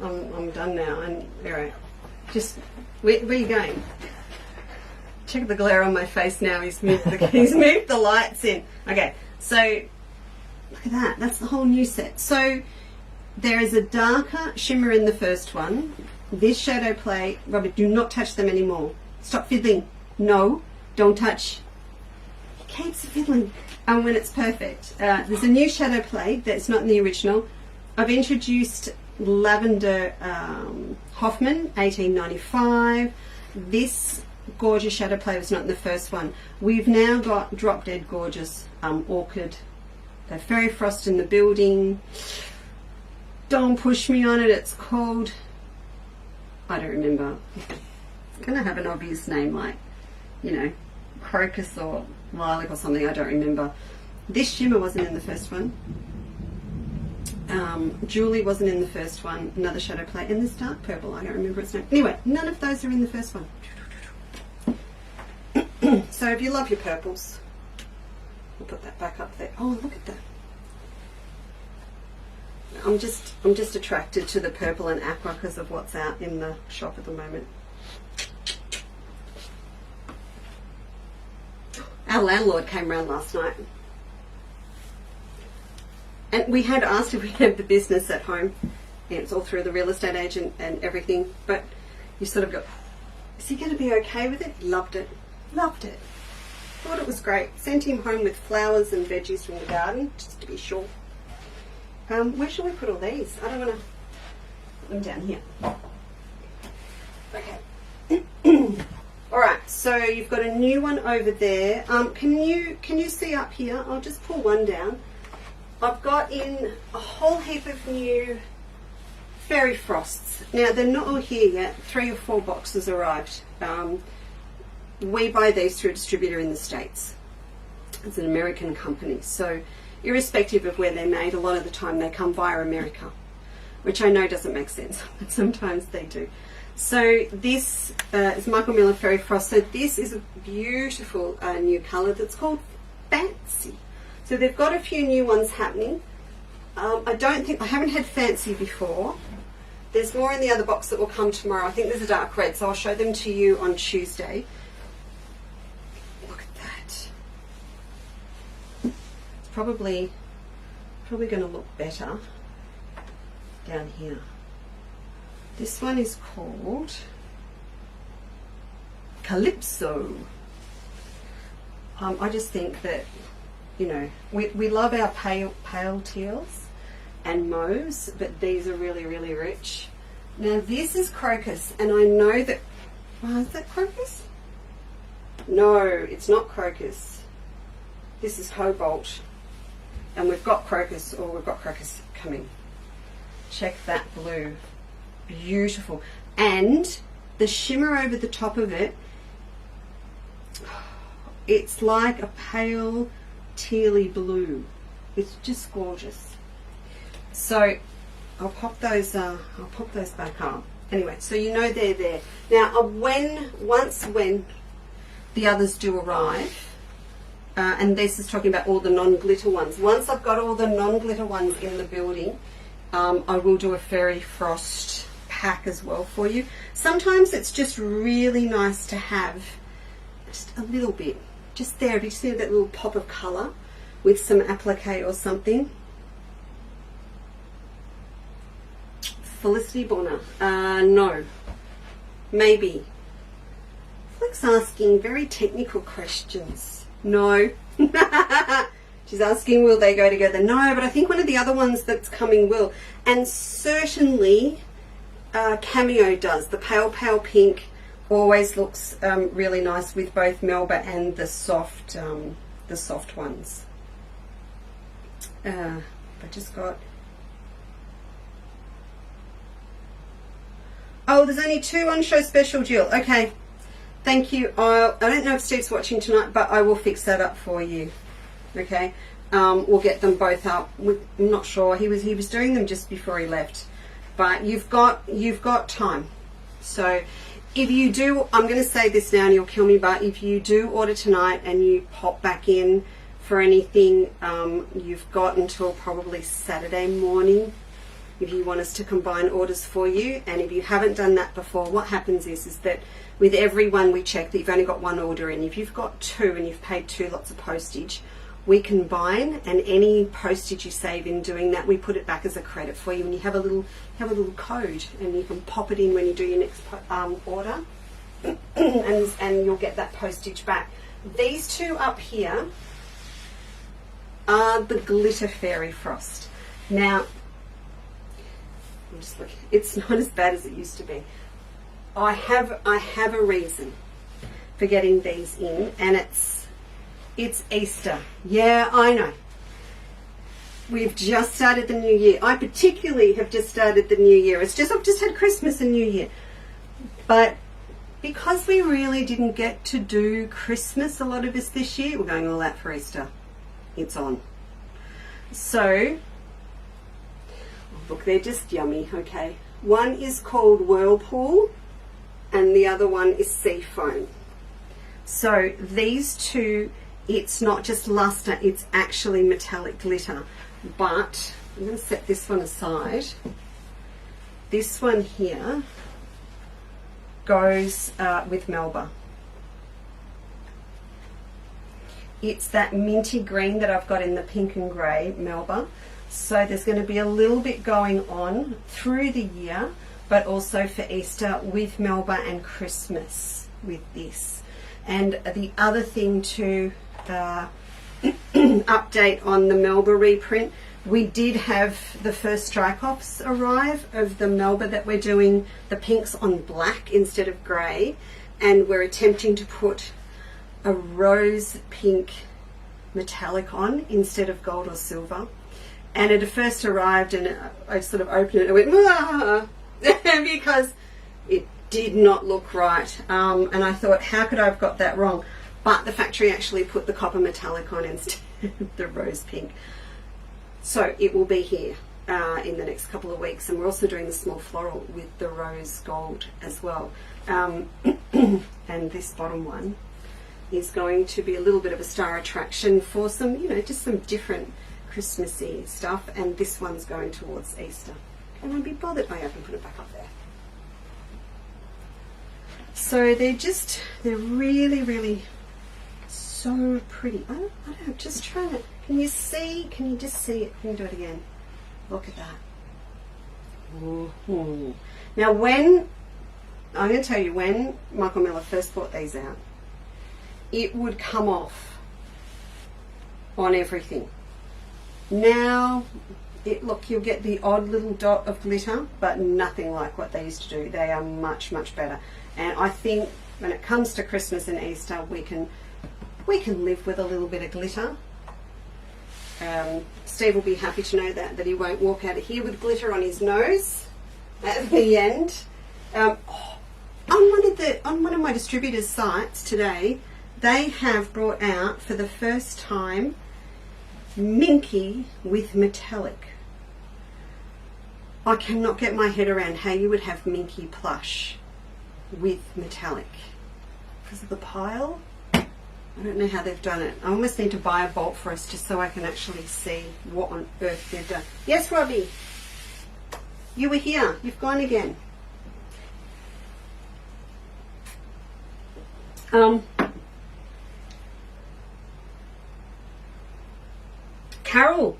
I'm done now. And all right. Just where are you going? Check the glare on my face now. He's moved the lights in. Okay. So look at that. That's the whole new set. So there is a darker shimmer in the first one. This shadow play, Robert, do not touch them anymore. Stop fiddling. No, don't touch. He keeps fiddling. And when it's perfect. There's a new shadow play that's not in the original. I've introduced Lavender Hoffman, 1895. This gorgeous shadow play was not in the first one. We've now got Drop Dead Gorgeous Orchid. The Fairy Frost in the Building. Don't push me on it. It's called, I don't remember. It's going to have an obvious name like, you know, Crocus or Lilac or something. I don't remember. This shimmer wasn't in the first one. Julie wasn't in the first one. Another shadow play. And this dark purple, I don't remember its name. Anyway, none of those are in the first one. So if you love your purples, we'll put that back up there. Oh, look at that. I'm just attracted to the purple and aqua because of what's out in the shop at the moment. Our landlord came round last night. And we had asked if we had the business at home. Yeah, it's all through the real estate agent and everything. But you sort of go, is he going to be okay with it? Loved it. Loved it. Thought it was great. Sent him home with flowers and veggies from the garden, just to be sure. Where shall we put all these? I don't want to put them down here. Okay. Alright, so you've got a new one over there. Can you see up here? I'll just pull one down. I've got in a whole heap of new Fairy Frosts. Now, they're not all here yet. 3 or 4 boxes arrived. We buy these through a distributor in the States. It's an American company. So, irrespective of where they're made, a lot of the time they come via America, which I know doesn't make sense, but sometimes they do. So, this is Michael Miller Fairy Frost. So, this is a beautiful new colour that's called Fancy. So they've got a few new ones happening. I haven't had Fancy before. There's more in the other box that will come tomorrow. I think there's a dark red, so I'll show them to you on Tuesday. Look at that. It's probably going to look better down here. This one is called Calypso. I just think that, you know, we love our pale teals and mauves, but these are really, really rich. Now this is Crocus, and I know that, is that Crocus? No, it's not Crocus. This is Cobalt, and we've got Crocus coming. Check that blue. Beautiful. And the shimmer over the top of it, it's like a pale tealy blue. It's just gorgeous. So I'll pop those back up. Anyway, so you know they're there. Now, once when the others do arrive, and this is talking about all the non-glitter ones. Once I've got all the non-glitter ones in the building, I will do a fairy frost pack as well for you. Sometimes it's just really nice to have just a little bit, just there. If you just need that little pop of colour with some applique or something. Felicity Bonner, no, maybe. Fleck's asking very technical questions. No. She's asking, will they go together? No, but I think one of the other ones that's coming will. And certainly Cameo does. The pale pink always looks really nice with both Melba and the soft ones. I just got... Oh, there's only 2 on show special, Jill. Okay. Thank you. I don't know if Steve's watching tonight, but I will fix that up for you. Okay, we'll get them both up. I'm not sure. He was doing them just before he left, but you've got time. So if you do, I'm going to say this now, and you'll kill me, but if you do order tonight and you pop back in for anything, you've got until probably Saturday morning if you want us to combine orders for you. And if you haven't done that before, what happens is that with every one we check that you've only got 1 order in. If you've got 2 and you've paid 2 lots of postage, we combine, and any postage you save in doing that, we put it back as a credit for you, and you have a little code, and you can pop it in when you do your next order, and you'll get that postage back. These 2 up here are the glitter fairy frost. Now, I'm just looking. It's not as bad as it used to be. I have a reason for getting these in, and it's Easter. Yeah, I know. We've just started the new year. I particularly have just started the new year. I've just had Christmas and New Year. But because we really didn't get to do Christmas, a lot of us this year, we're going all out for Easter. It's on. So, look, they're just yummy, okay. One is called Whirlpool, and the other one is Seafoam. So these 2, it's not just luster, it's actually metallic glitter. But I'm going to set this one aside. This one here goes with Melba. It's that minty green that I've got in the pink and grey Melba. So there's going to be a little bit going on through the year, but also for Easter with Melba and Christmas with this. And the other thing to update on the Melba reprint, we did have the first strike-offs arrive of the Melba that we're doing the pinks on black instead of grey, and we're attempting to put a rose pink metallic on instead of gold or silver. And it first arrived, and I sort of opened it and went, ah! because it did not look right. And I thought, how could I have got that wrong? But the factory actually put the copper metallic on instead of the rose pink. So it will be here in the next couple of weeks. And we're also doing the small floral with the rose gold as well. And this bottom one is going to be a little bit of a star attraction for some, just some different Christmassy stuff, and this one's going towards Easter. I won't be bothered. I can put it back up there. So they're really, really so pretty. I don't know, just trying to, can you just see it? Can you do it again? Look at that. Mm-hmm. Now I'm going to tell you, when Michael Miller first brought these out, it would come off on everything. Now, look, you'll get the odd little dot of glitter, but nothing like what they used to do. They are much, much better. And I think when it comes to Christmas and Easter, we can live with a little bit of glitter. Steve will be happy to know that he won't walk out of here with glitter on his nose at the end. On one of my distributors' sites today, they have brought out for the first time Minky with metallic. I cannot get my head around how you would have minky plush with metallic because of the pile. I don't know how they've done it. I almost need to buy a bolt for us just so I can actually see what on earth they've done. Yes, Robbie, you were here. You've gone again. Carol,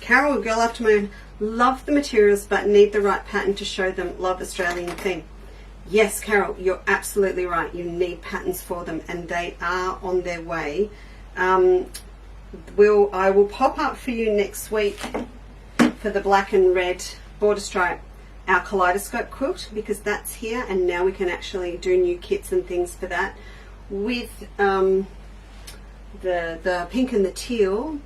Carol, girl after my own. Love the materials but need the right pattern to show them. Love Australian theme. Yes, Carol, you're absolutely right. You need patterns for them and they are on their way. I will pop up for you next week for the black and red border stripe, our kaleidoscope quilt, because that's here and now we can actually do new kits and things for that. With the pink and the teal,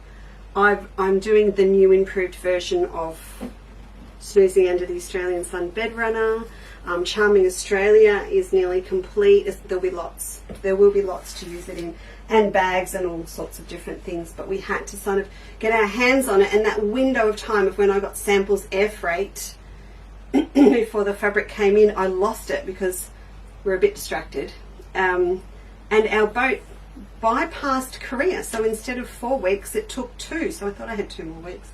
I'm doing the new improved version of Snoozing Under the Australian Sun Bed Runner. Charming Australia is nearly complete. There will be lots to use it in, and bags and all sorts of different things, but we had to sort of get our hands on it, and that window of time of when I got samples air freight before the fabric came in, I lost it because we're a bit distracted, and our boat bypassed Korea, so instead of 4 weeks it took 2, so I thought I had 2 more weeks.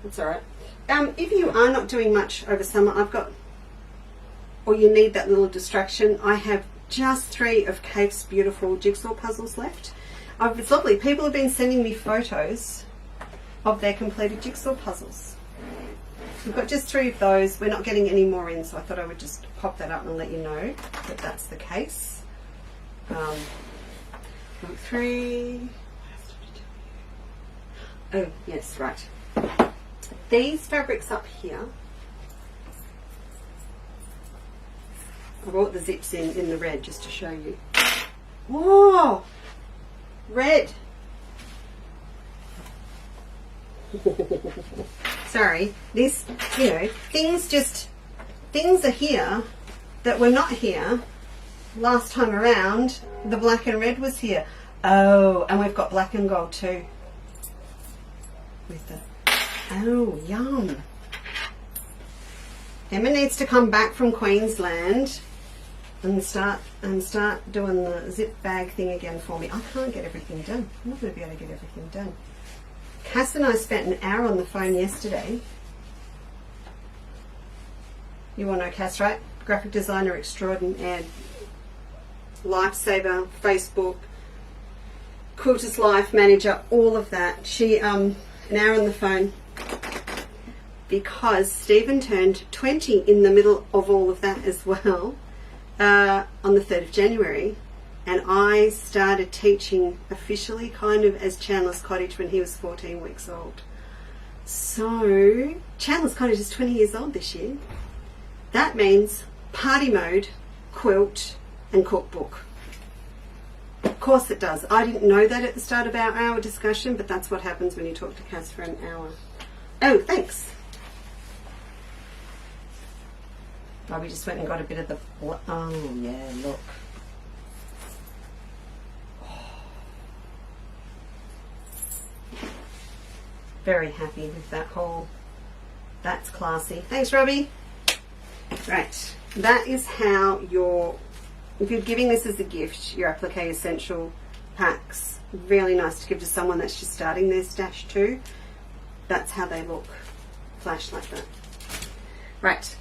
That's alright. If you are not doing much over summer, or you need that little distraction, I have just 3 of Kate's beautiful jigsaw puzzles left. It's lovely. People have been sending me photos of their completed jigsaw puzzles. We've got just 3 of those. We're not getting any more in, so I thought I would just pop that up and let you know that that's the case. 3. Oh, yes, right. These fabrics up here, I brought the zips in the red just to show you. Whoa! Red! Sorry, this, things are here that were not here last time around. The black and red was here. Oh, and we've got black and gold too. Oh, yum. Emma needs to come back from Queensland and start doing the zip bag thing again for me. I can't get everything done. I'm not going to be able to get everything done. Cass and I spent an hour on the phone yesterday. You all know Cass, right? Graphic designer extraordinaire, lifesaver, Facebook, Quilters Life manager, all of that. She an hour on the phone because Stephen turned 20 in the middle of all of that as well. On the 3rd of January, and I started teaching officially kind of as Chandler's Cottage when he was 14 weeks old. So Chandler's Cottage is 20 years old this year. That means party mode, quilt and cookbook. Of course it does. I didn't know that at the start of our hour discussion, but that's what happens when you talk to Cass for an hour. Oh, thanks. Bobby just went and got a bit of the... Oh, yeah, look. Very happy with that whole... That's classy. Thanks, Robbie. Right. That is how your... If you're giving this as a gift, your Applique Essential packs, really nice to give to someone that's just starting their stash too. That's how they look. Flash like that. Right.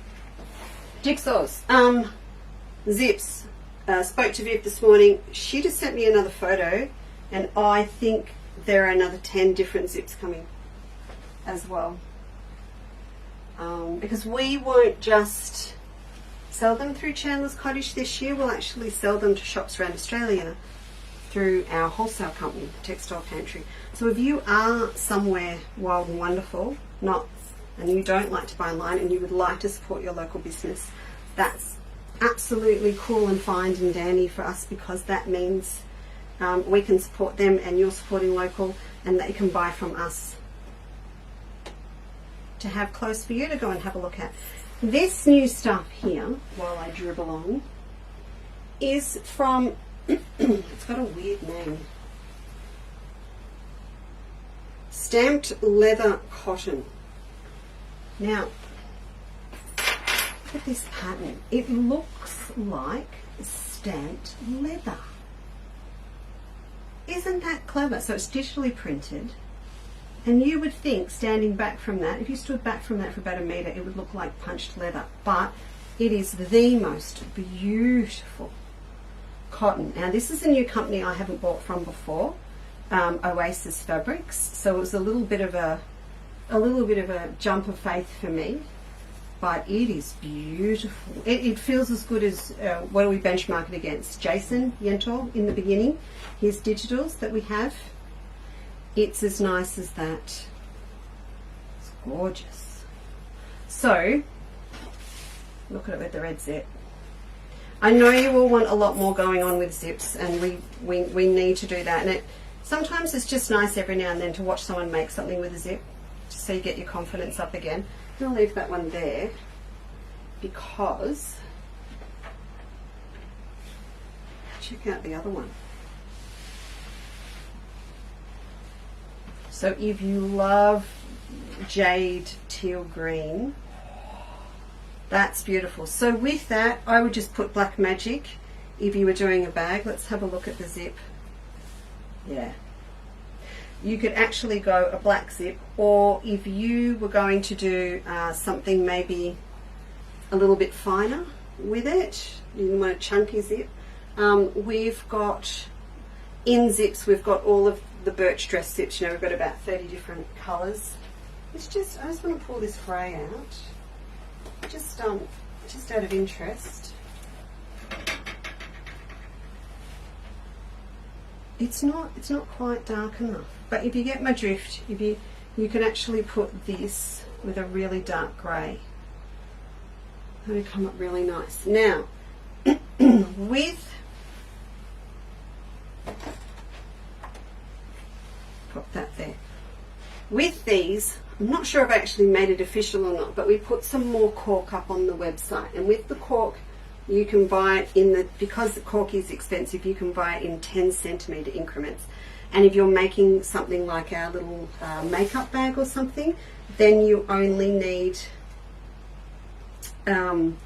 Jigsaws. Zips. Spoke to Viv this morning. She just sent me another photo, and I think there are another 10 different zips coming as well. Because we won't just sell them through Chandler's Cottage this year. We'll actually sell them to shops around Australia through our wholesale company, Textile Pantry. So if you are somewhere wild and wonderful, and you don't like to buy online and you would like to support your local business, that's absolutely cool and fine and dandy for us, because that means we can support them and you're supporting local, and they can buy from us to have close for you to go and have a look at. This new stuff here, while I dribble on, is from, it's got a weird name, Stamped Leather Cotton. Now, look at this pattern. It looks like stamped leather. Isn't that clever? So it's digitally printed, and you would think, standing back from that, if you stood back from that for about a metre, it would look like punched leather, but it is the most beautiful cotton. Now this is a new company I haven't bought from before, Oasis Fabrics, so it was a little bit of a jump of faith for me, but it is beautiful. It feels as good as, what do we benchmark it against? Jason Yentl in the beginning, his digitals that we have. It's as nice as that. It's gorgeous. So, look at it with the red zip. I know you all want a lot more going on with zips, and we need to do that. And sometimes it's just nice every now and then to watch someone make something with a zip, just so you get your confidence up again. I'll leave that one there because check out the other one. So if you love jade teal green, that's beautiful. So with that, I would just put Black Magic if you were doing a bag. Let's have a look at the zip. Yeah. You could actually go a black zip, or if you were going to do something maybe a little bit finer with it, you want a chunky zip. We've got in zips, we've got all of the birch dress zips. You know, we've got about 30 different colours. It's just, I just want to pull this grey out, just out of interest. It's not quite dark enough, but if you get my drift, you can actually put this with a really dark grey. That'll come up really nice. Now, pop that there. With these, I'm not sure if I actually made it official or not, but we put some more cork up on the website, and with the cork, you can buy it because the cork is expensive, you can buy it in 10 centimetre increments. And if you're making something like our little makeup bag or something, then you only need 10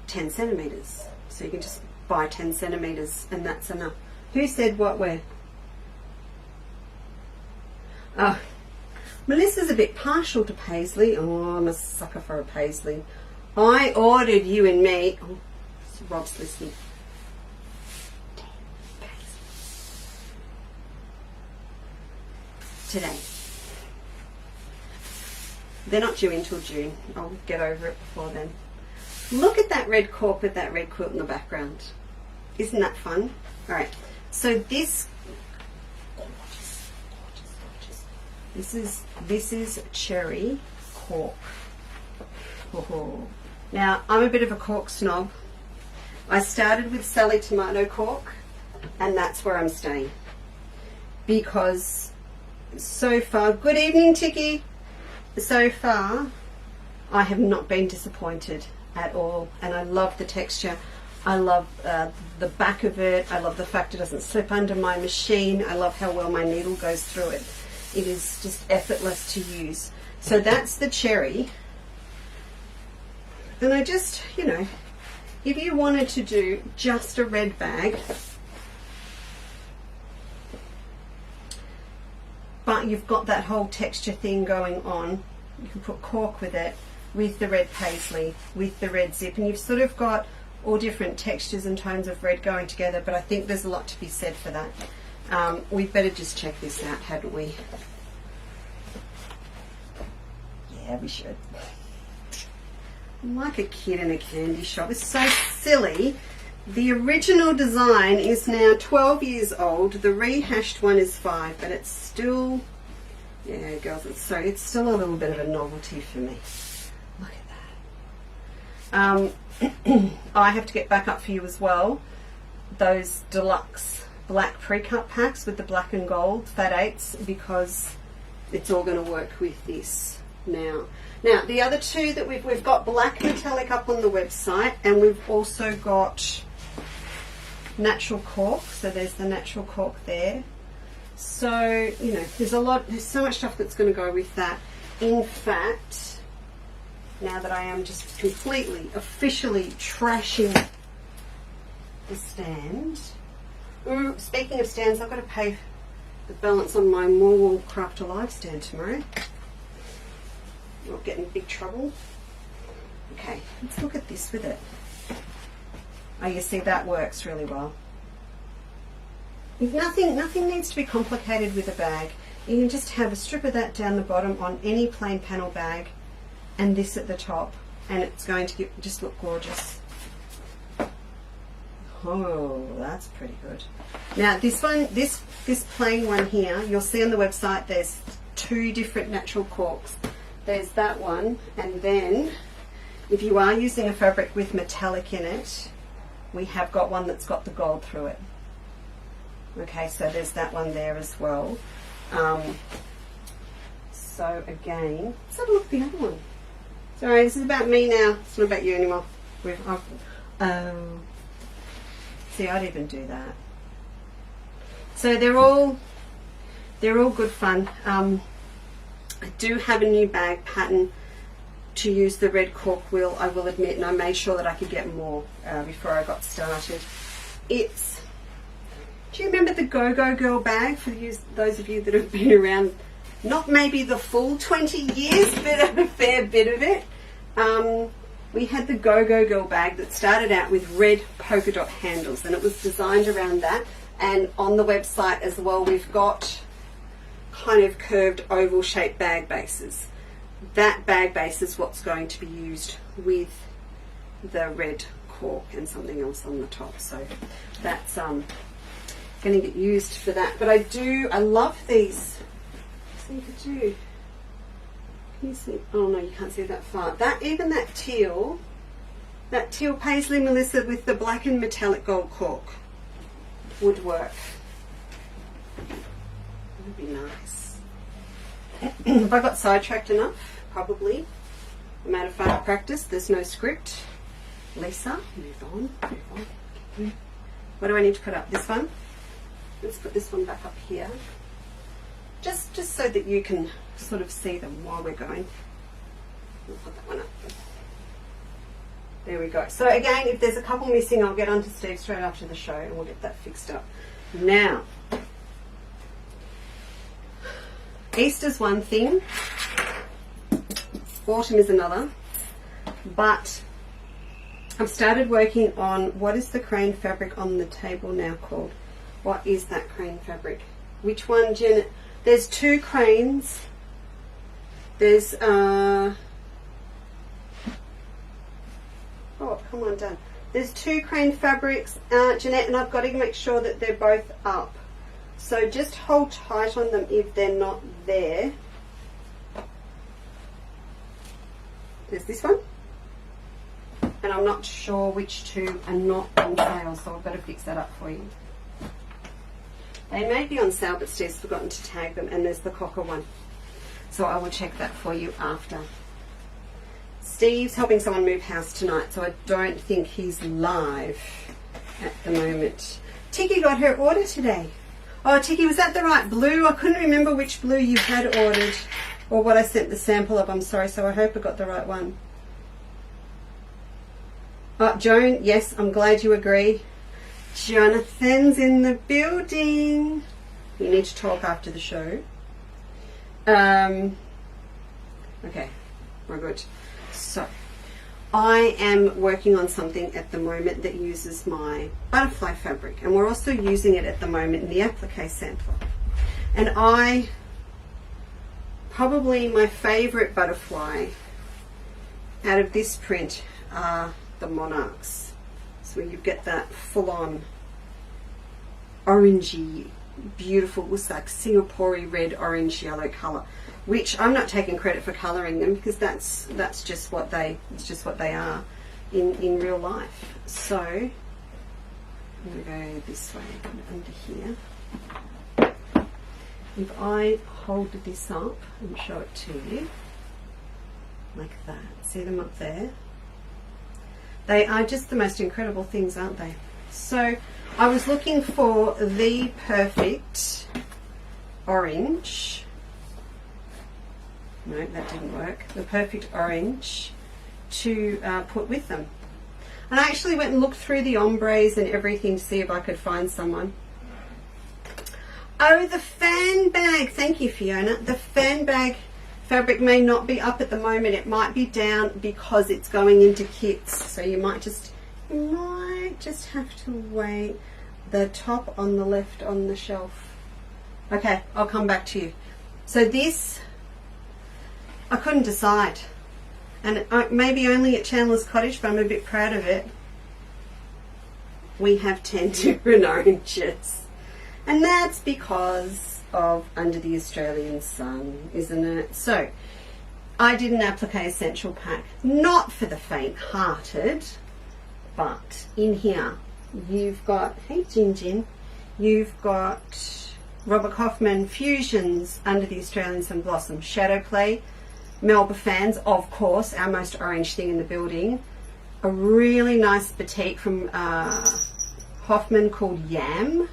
centimetres. So you can just buy 10 centimetres and that's enough. Who said what where? Oh, Melissa's a bit partial to paisley. Oh, I'm a sucker for a paisley. I ordered you and me. Oh, Rob's listening. Today. They're not due until June. I'll get over it before then. Look at that red cork with that red quilt in the background. Isn't that fun? Alright, so this gorgeous. This is cherry cork. Oh. Now, I'm a bit of a cork snob. I started with Sally Tomato cork, and that's where I'm staying. Because so far, good evening, Tiki. So far, I have not been disappointed at all, and I love the texture. I love the back of it. I love the fact it doesn't slip under my machine. I love how well my needle goes through it. It is just effortless to use. So that's the cherry. And I just, you know, if you wanted to do just a red bag, but you've got that whole texture thing going on, you can put cork with it, with the red paisley, with the red zip, and you've sort of got all different textures and tones of red going together, but I think there's a lot to be said for that. We'd better just check this out, hadn't we? Yeah, we should. I'm like a kid in a candy shop. It's so silly. The original design is now 12 years old. The rehashed one is 5, but it's still, yeah, girls, it's still a little bit of a novelty for me. Look at that. I have to get back up for you as well. Those deluxe black pre-cut packs with the black and gold fat 8s, because it's all going to work with this now. Now, the other two that we've got black metallic up on the website, and we've also got natural cork. So there's the natural cork there. So, you know, there's so much stuff that's going to go with that. In fact, now that I am just completely, officially trashing the stand. Ooh, speaking of stands, I've got to pay the balance on my More Craft Alive stand tomorrow. I'll get in big trouble. Okay, let's look at this with it. Oh, you see, that works really well. Nothing needs to be complicated with a bag. You can just have a strip of that down the bottom on any plain panel bag and this at the top, and it's going to just look gorgeous. Oh, that's pretty good. Now this one, this plain one here, you'll see on the website there's 2 different natural corks. There's that one, and then if you are using a fabric with metallic in it, we have got one that's got the gold through it. Okay, so there's that one there as well. So again, let's have a look at the other one. Sorry, this is about me now. It's not about you anymore. See, I'd even do that. So they're all good fun. I do have a new bag pattern to use the red cork wheel, I will admit, and I made sure that I could get more before I got started. Do you remember the Go-Go Girl bag, for those of you that have been around, not maybe the full 20 years, but a fair bit of it? We had the Go-Go Girl bag that started out with red polka dot handles, and it was designed around that. And on the website as well, we've got kind of curved oval shaped bag bases. That bag base is what's going to be used with the red cork and something else on the top. So that's going to get used for that. But I love these. See if I do. Can you see? Oh no, you can't see that far. Even that teal paisley Melissa with the black and metallic gold cork would work. Would be nice. Have I got sidetracked enough? Probably. I'm out of fast practice. There's no script. Lisa, move on. What do I need to put up? This one? Let's put this one back up here. Just so that you can sort of see them while we're going. We'll put that one up. There we go. So again, if there's a couple missing, I'll get onto Steve straight after the show and we'll get that fixed up. Now, Easter's one thing, autumn is another, but I've started working on, what is the crane fabric on the table now called? What is that crane fabric? Which one, Jen? There's 2 cranes. There's, oh, come on, done. There's 2 crane fabrics, Jeanette, and I've got to make sure that they're both up. So just hold tight on them if they're not there. There's this one. And I'm not sure which 2 are not on sale, so I've got to fix that up for you. They may be on sale, but Steve's forgotten to tag them, and there's the cocker one. So I will check that for you after. Steve's helping someone move house tonight, so I don't think he's live at the moment. Tikki got her order today. Oh, Tikki, was that the right blue? I couldn't remember which blue you had ordered or what I sent the sample of. I'm sorry, so I hope I got the right one. Oh, Joan, yes, I'm glad you agree. Jonathan's in the building. We need to talk after the show. Okay, we're good. So, I am working on something at the moment that uses my butterfly fabric, and we're also using it at the moment in the applique sampler. And probably my favourite butterfly out of this print are the monarchs. So you get that full-on orangey, beautiful, looks like Singaporean red, orange, yellow colour. Which I'm not taking credit for colouring them, because that's just what they are in real life. So I'm going to go this way, under here. If I hold this up and show it to you like that, see them up there? They are just the most incredible things, aren't they? So I was looking for the perfect orange. No, that didn't work. The perfect orange to put with them. And I actually went and looked through the ombres and everything to see if I could find someone. Oh, the fan bag. Thank you, Fiona. The fan bag fabric may not be up at the moment. It might be down because it's going into kits. So you might just have to wait. The top on the left on the shelf. Okay, I'll come back to you. So this, I couldn't decide. And maybe only at Chandler's Cottage, but I'm a bit proud of it. We have 10 different oranges. And that's because of Under the Australian Sun, isn't it? So, I did an Applique Essential Pack. Not for the faint-hearted, but in here, you've got, hey Jin Jin, you've got Robert Kaufman Fusions Under the Australian Sun Blossom Shadow Play. Melba fans, of course, our most orange thing in the building. A really nice batik from Hoffman called Yam,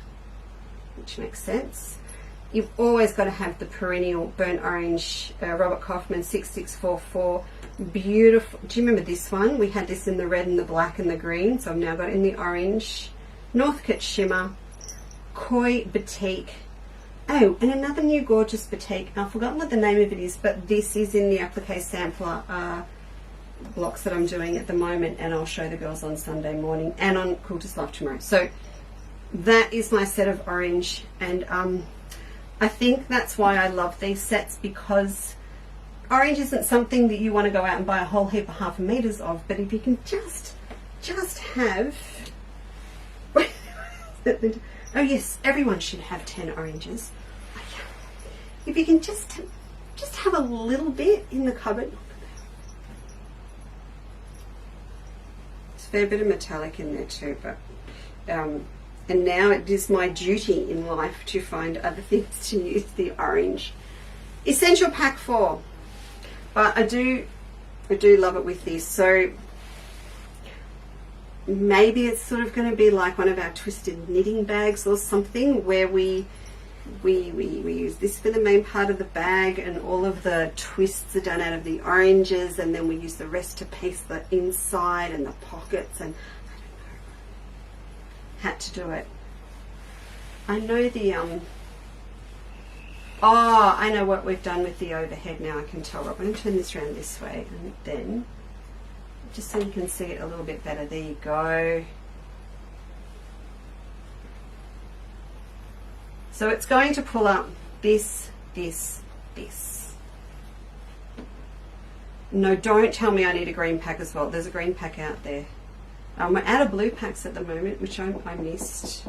which makes sense. You've always got to have the perennial burnt orange Robert Kaufman 6644. Beautiful. Do you remember this one? We had this in the red and the black and the green, so I've now got it in the orange. Northcote Shimmer, Koi Batik. Oh, and another new gorgeous batik. I've forgotten what the name of it is, but this is in the Applique Sampler blocks that I'm doing at the moment, and I'll show the girls on Sunday morning and on Quilters Live tomorrow. So that is my set of orange, and I think that's why I love these sets, because orange isn't something that you want to go out and buy a whole heap of 1/2 meters of, but if you can just have oh yes, everyone should have 10 oranges. If you can just have a little bit in the cupboard. There's a fair bit of metallic in there too, but and now it is my duty in life to find other things to use the orange. Essential Pack 4. But I do love it with this. So maybe it's sort of going to be like one of our twisted knitting bags or something, where we use this for the main part of the bag, and all of the twists are done out of the oranges, and then we use the rest to paste the inside and the pockets, and I don't know. Had to do it. I know the oh, I know what we've done with the overhead now. I can tell. Right, I'm going to turn this around this way, and then just so you can see it a little bit better. There you go. So it's going to pull up this, this, this. No, don't tell me I need a green pack as well. There's a green pack out there. We're out of blue packs at the moment, which I missed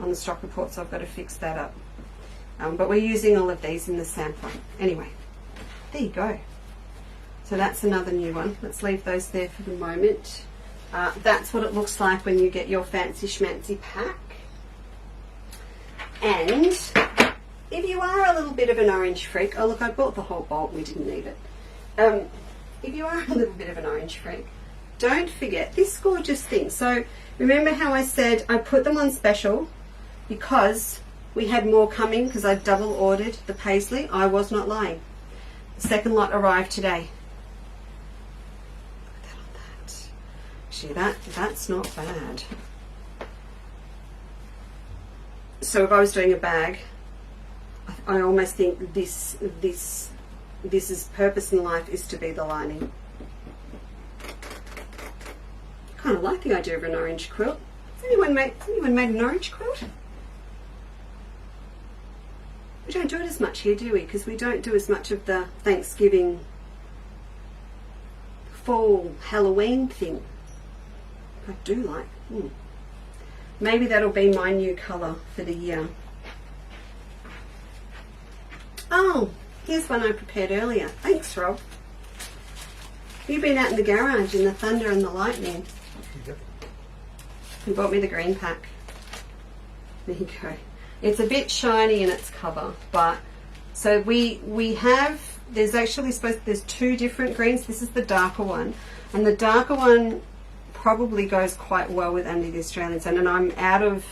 on the stock report, so I've got to fix that up. But we're using all of these in the sampler. Anyway, there you go. So that's another new one. Let's leave those there for the moment. That's what it looks like when you get your fancy schmancy pack. And if you are a little bit of an orange freak, oh look, I bought the whole bolt, we didn't need it. If you are a little bit of an orange freak, don't forget this gorgeous thing. So remember how I said I put them on special because we had more coming, because I double ordered the paisley. I was not lying. The second lot arrived today. Look at that on that. Actually, that's not bad. So if I was doing a bag, I almost think this is purpose in life is to be the lining. Kind of like the idea of an orange quilt. Has anyone made an orange quilt? We don't do it as much here, do we? Because we don't do as much of the Thanksgiving, fall, Halloween thing. I do like. Maybe that'll be my new colour for the year. Oh, here's one I prepared earlier. Thanks, Rob. You've been out in the garage in the thunder and the lightning. Yep. You bought me the green pack. There you go. It's a bit shiny in its cover, but so we have, there's two different greens. This is the darker one, and the darker one probably goes quite well with Under the Australian Sun, and I'm out of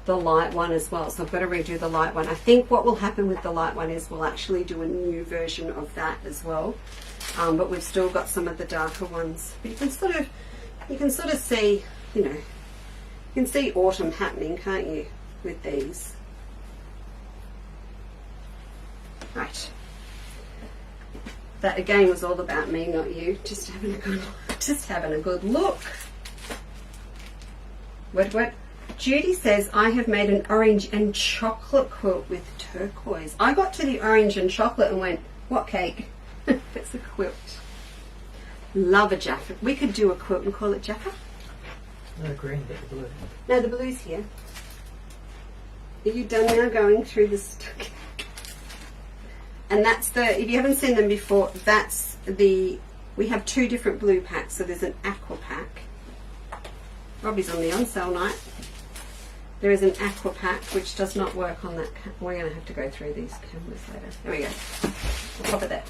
the light one as well, so I've got to redo the light one. I think what will happen with the light one is we'll actually do a new version of that as well. but we've still got some of the darker ones. But you can sort of see, you know, you can see autumn happening, can't you, with these? Right. That again was all about me, not you. Just having a good look. What? Judy says, I have made an orange and chocolate quilt with turquoise. I got to the orange and chocolate and went, what cake? It's a quilt. Love a Jaffa. We could do a quilt and call it Jaffa. No green, but the blue. No, the blue's here. Are you done now going through this? And that's the, if you haven't seen them before, that's the, we have two different blue packs. So there's an aqua pack. Robbie's on the on sale night. There is an aqua pack which does not work on that. We're going to have to go through these cameras later. There we go. On top of that,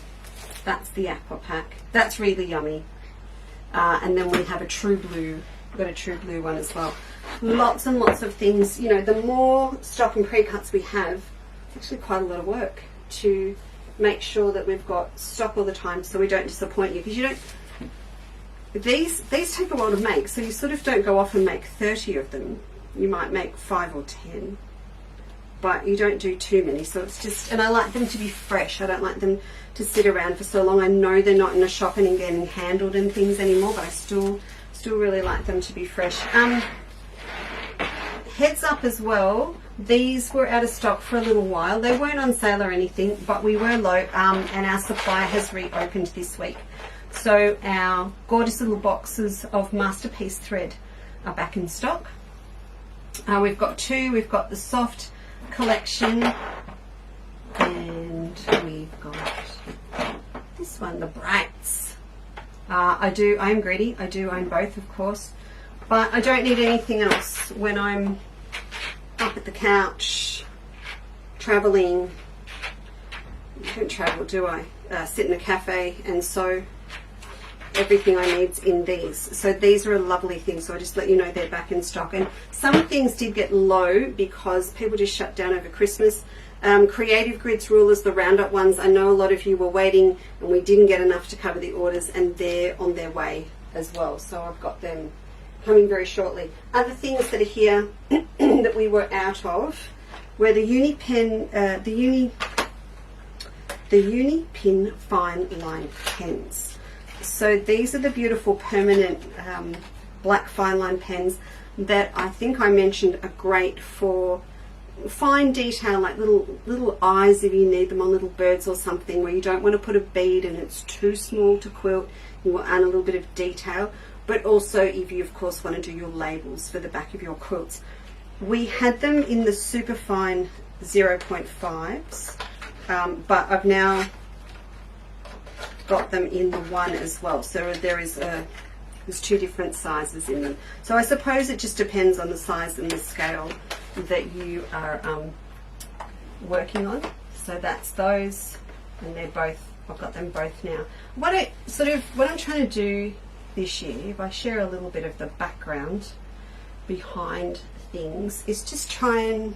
that's the aqua pack. That's really yummy. And then we have a true blue. We've got a true blue one as well. Lots and lots of things. You know, the more stock and pre-cuts we have, it's actually quite a lot of work to make sure that we've got stock all the time so we don't disappoint you, because you don't. These take a while to make, so you sort of don't go off and make 30 of them. You might make 5 or 10, but you don't do too many. So it's just, and I like them to be fresh. I don't like them to sit around for so long. I know they're not in a shop and getting handled and things anymore, but I still really like them to be fresh. Heads up as well, these were out of stock for a little while. They weren't on sale or anything, but we were low, and our supplier has reopened this week. So our gorgeous little boxes of Masterpiece thread are back in stock. We've got two. We've got the soft collection, and we've got this one, the brights. I am greedy. I do own both, of course, but I don't need anything else when I'm up at the couch, traveling. I don't travel, do I? Sit in a cafe and sew. Everything I need's in these. So these are a lovely thing. So I just let you know they're back in stock. And some things did get low because people just shut down over Christmas. Creative Grids rulers, the roundup ones, I know a lot of you were waiting and we didn't get enough to cover the orders, and they're on their way as well. So I've got them coming very shortly. Other things that are here that we were out of were the Uni Pin Fine Line pens. So these are the beautiful permanent black fine line pens that I think I mentioned are great for fine detail, like little eyes if you need them on little birds or something, where you don't want to put a bead and it's too small to quilt. You want a little bit of detail, but also if you of course want to do your labels for the back of your quilts. We had them in the super fine 0.5s, but I've now got them in the one as well. So there's two different sizes in them. So I suppose it just depends on the size and the scale that you are working on. So that's those, and they're both, I've got them both now. What I'm trying to do this year, if I share a little bit of the background behind things, is just try and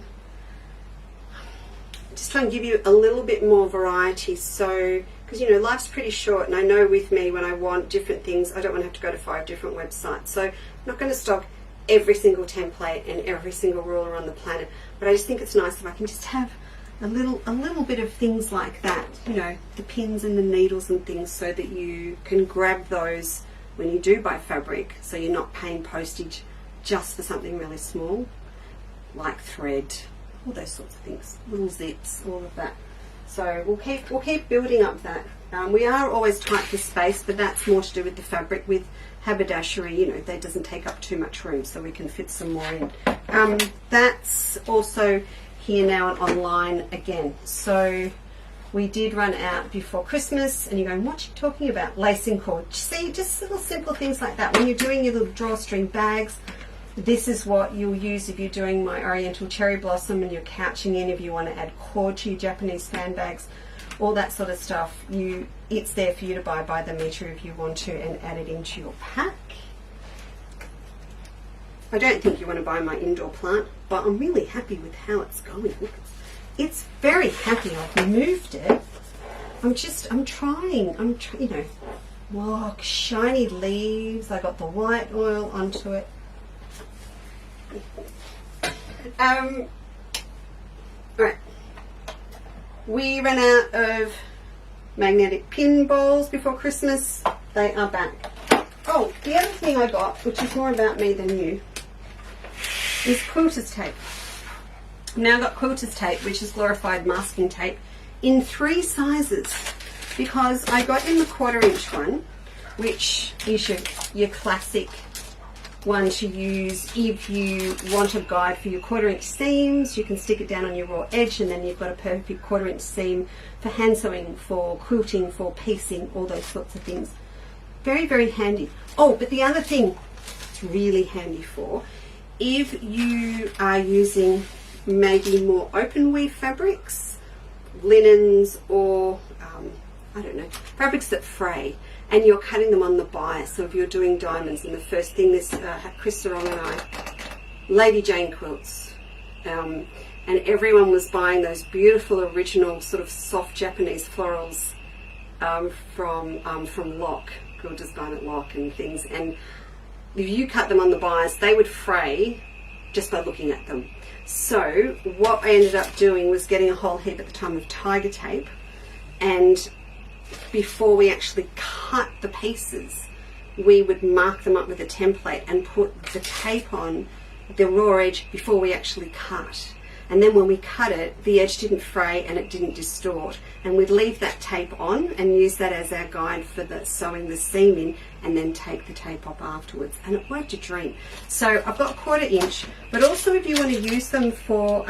give you a little bit more variety. So, because you know life's pretty short, and I know with me when I want different things, I don't want to have to go to 5 different websites. So I'm not going to stock every single template and every single ruler on the planet, but I just think it's nice if I can just have a little bit of things like that, you know, the pins and the needles and things, so that you can grab those when you do buy fabric, so you're not paying postage just for something really small like thread, all those sorts of things, little zips, all of that. So we'll keep building up that. We are always tight for space, but that's more to do with the fabric. With Haberdashery, you know, that doesn't take up too much room, so we can fit some more in. That's also here now and online again. So we did run out before Christmas, and you're going, what are you talking about? Lacing cord. See, just little simple things like that. When you're doing your little drawstring bags, this is what you'll use if you're doing my Oriental Cherry Blossom and you're couching in, if you want to add cord to your Japanese fan bags, all that sort of stuff. It's there for you to buy by the meter if you want to, and add it into your pack. I don't think you want to buy my indoor plant, but I'm really happy with how it's going. It's very happy. I've moved it I'm trying, you know, wow, shiny leaves. I got the white oil onto it. Right. We ran out of magnetic pin balls before Christmas. They are back. Oh, the other thing I got, which is more about me than you, is quilter's tape. I've now got quilter's tape, which is glorified masking tape, in 3 sizes, because I got in the 1/4 inch one, which is your classic one to use if you want a guide for your 1/4 inch seams. You can stick it down on your raw edge, and then you've got a perfect 1/4 inch seam for hand sewing, for quilting, for piecing, all those sorts of things. Very, very handy. Oh, but the other thing it's really handy for, if you are using maybe more open weave fabrics, linens, or I don't know, fabrics that fray, and you're cutting them on the bias. So if you're doing diamonds, and the first thing this Krista Wrong and I, Lady Jane quilts, and everyone was buying those beautiful original sort of soft Japanese florals from Lock, Quilters Garnet Lock and things, and if you cut them on the bias, they would fray just by looking at them. So what I ended up doing was getting a whole heap at the time of tiger tape, and before we actually cut the pieces, we would mark them up with a template and put the tape on the raw edge before we actually cut. And then when we cut it, the edge didn't fray and it didn't distort. And we'd leave that tape on and use that as our guide for the sewing the seam in, and then take the tape off afterwards. And it worked a dream. So I've got 1/4 inch, but also if you want to use them for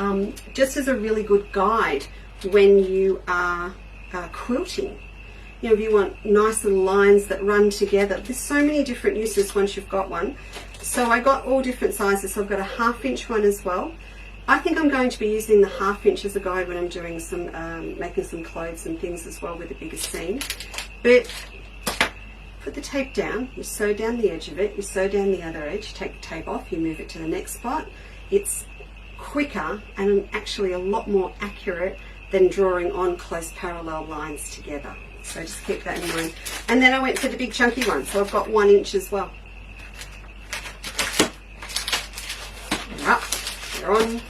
just as a really good guide when you are quilting. You know, if you want nice little lines that run together, there's so many different uses once you've got one. So I got all different sizes. So I've got a 1/2 inch one as well. I think I'm going to be using the 1/2 inch as a guide when I'm doing some, making some clothes and things as well with a bigger seam. But put the tape down, you sew down the edge of it, you sew down the other edge, take the tape off, you move it to the next spot. It's quicker and actually a lot more accurate than drawing on close parallel lines together. So just keep that in mind. And then I went for the big chunky one, so I've got 1 inch as well. Right, they're on.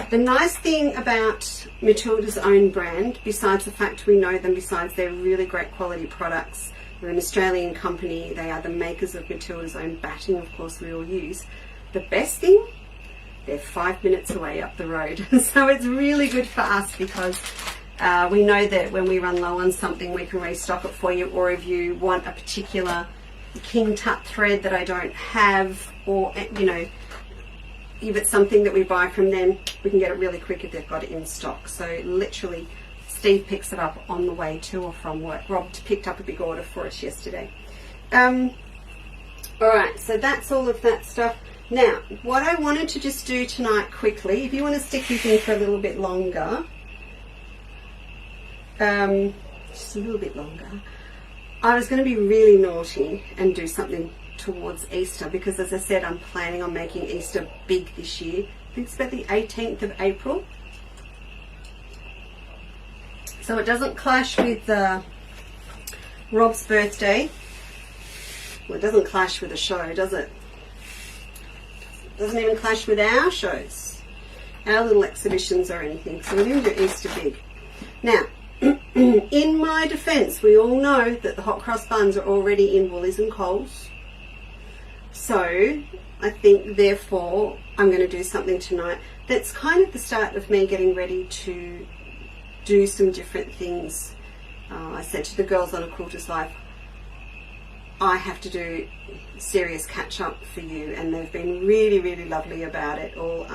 The nice thing about Matilda's own brand, besides the fact we know them, besides they're really great quality products, they're an Australian company, they are the makers of Matilda's own batting, of course we all use. The best thing, they're 5 minutes away up the road. So it's really good for us because we know that when we run low on something we can restock it for you, or if you want a particular king tut thread that I don't have, or you know, if it's something that we buy from them, we can get it really quick if they've got it in stock. So literally Steve picks it up on the way to or from work. Rob picked up a big order for us yesterday. Alright, so that's all of that stuff. Now, what I wanted to just do tonight quickly, if you want to stick with me for a little bit longer, just a little bit longer, I was going to be really naughty and do something towards Easter, because as I said, I'm planning on making Easter big this year. I think it's about the 18th of April. So it doesn't clash with Rob's birthday. Well, it doesn't clash with the show, does it? It doesn't even clash with our shows, our little exhibitions or anything. So we're going to do Easter big. Now, in my defence, we all know that the hot cross buns are already in Woolies and Coles. So I think therefore I'm going to do something tonight that's kind of the start of me getting ready to do some different things. I said to the girls on A Quilter's Life, I have to do serious catch up for you, and they've been really, really lovely about it all.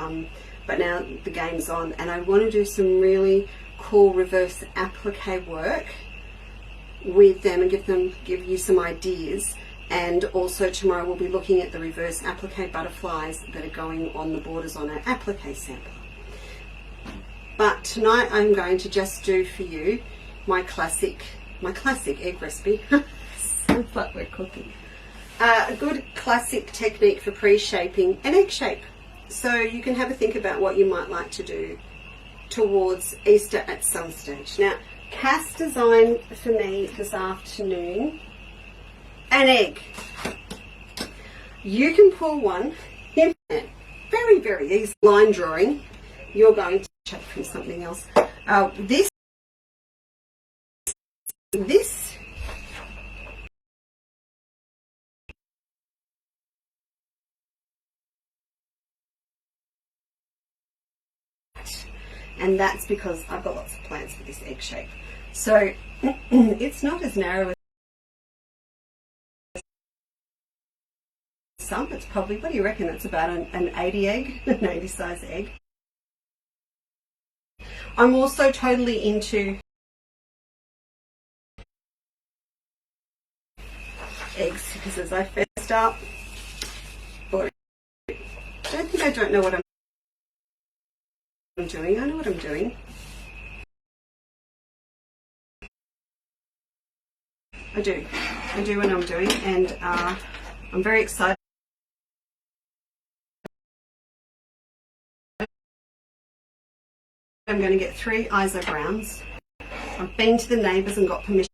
But now the game's on, and I want to do some really cool reverse applique work with them and give you some ideas. And also tomorrow we'll be looking at the reverse applique butterflies that are going on the borders on our applique sampler. But tonight I'm going to just do for you my classic egg recipe. Sounds like we're cooking. A good classic technique for pre-shaping an egg shape. So you can have a think about what you might like to do towards Easter at some stage. Now, Cass designed for me this afternoon an egg. You can pull one in very, very easy line drawing. You're going to check from something else. This and that's because I've got lots of plans for this egg shape. So it's not as narrow as some. It's probably, what do you reckon, it's about an 80 egg, an 80 size egg. I'm also totally into eggs because as I first up, I don't think I don't know what I'm doing. I know what I'm doing. I do what I'm doing, and I'm very excited. I'm going to get 3 ISO browns. I've been to the neighbours and got permission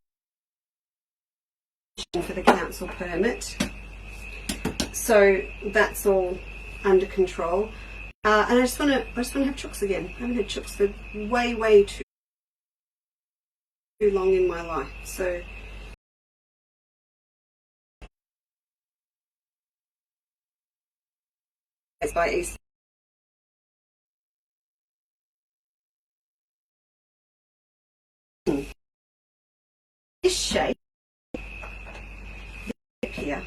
for the council permit, so that's all under control. And I just want to have chooks again. I haven't had chooks for way too long in my life. So it's by Easter. This shape here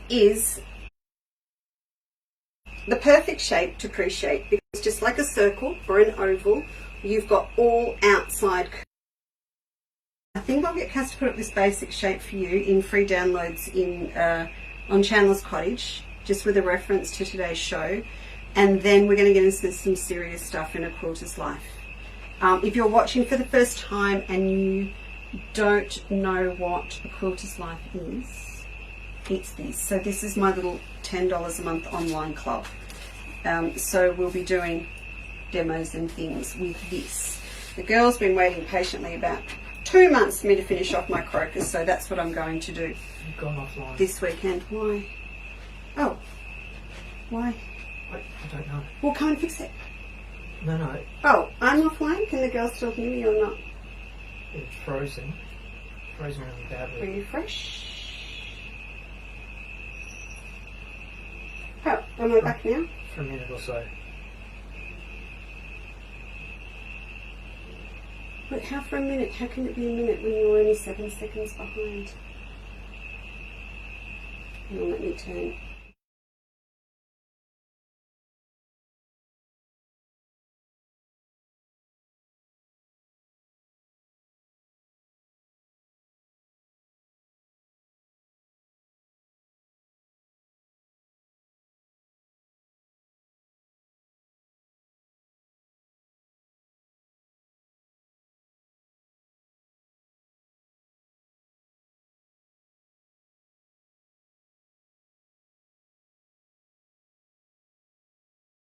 is the perfect shape to appreciate, because it's just like a circle or an oval. You've got all outside. I think I'll get Cass to put up this basic shape for you in free downloads in on Chandler's Cottage, just with a reference to today's show, and then we're going to get into some serious stuff in A Quilter's Life. If you're watching for the first time and you don't know what A Quilter's Life is, it's this. So this is my little $10 a month online club. So we'll be doing demos and things with this. The girl's been waiting patiently about 2 months for me to finish off my crocus, so that's what I'm going to do. You've gone offline. This weekend. Why? Oh. Why? I don't know. Well, come and fix it. No. Oh, I'm offline? Can the girl still hear me or not? It's frozen. Frozen really badly. Refresh. Oh, am I back now? For a minute or so. But how for a minute? How can it be a minute when you're only 7 seconds behind? Hang on, let me turn.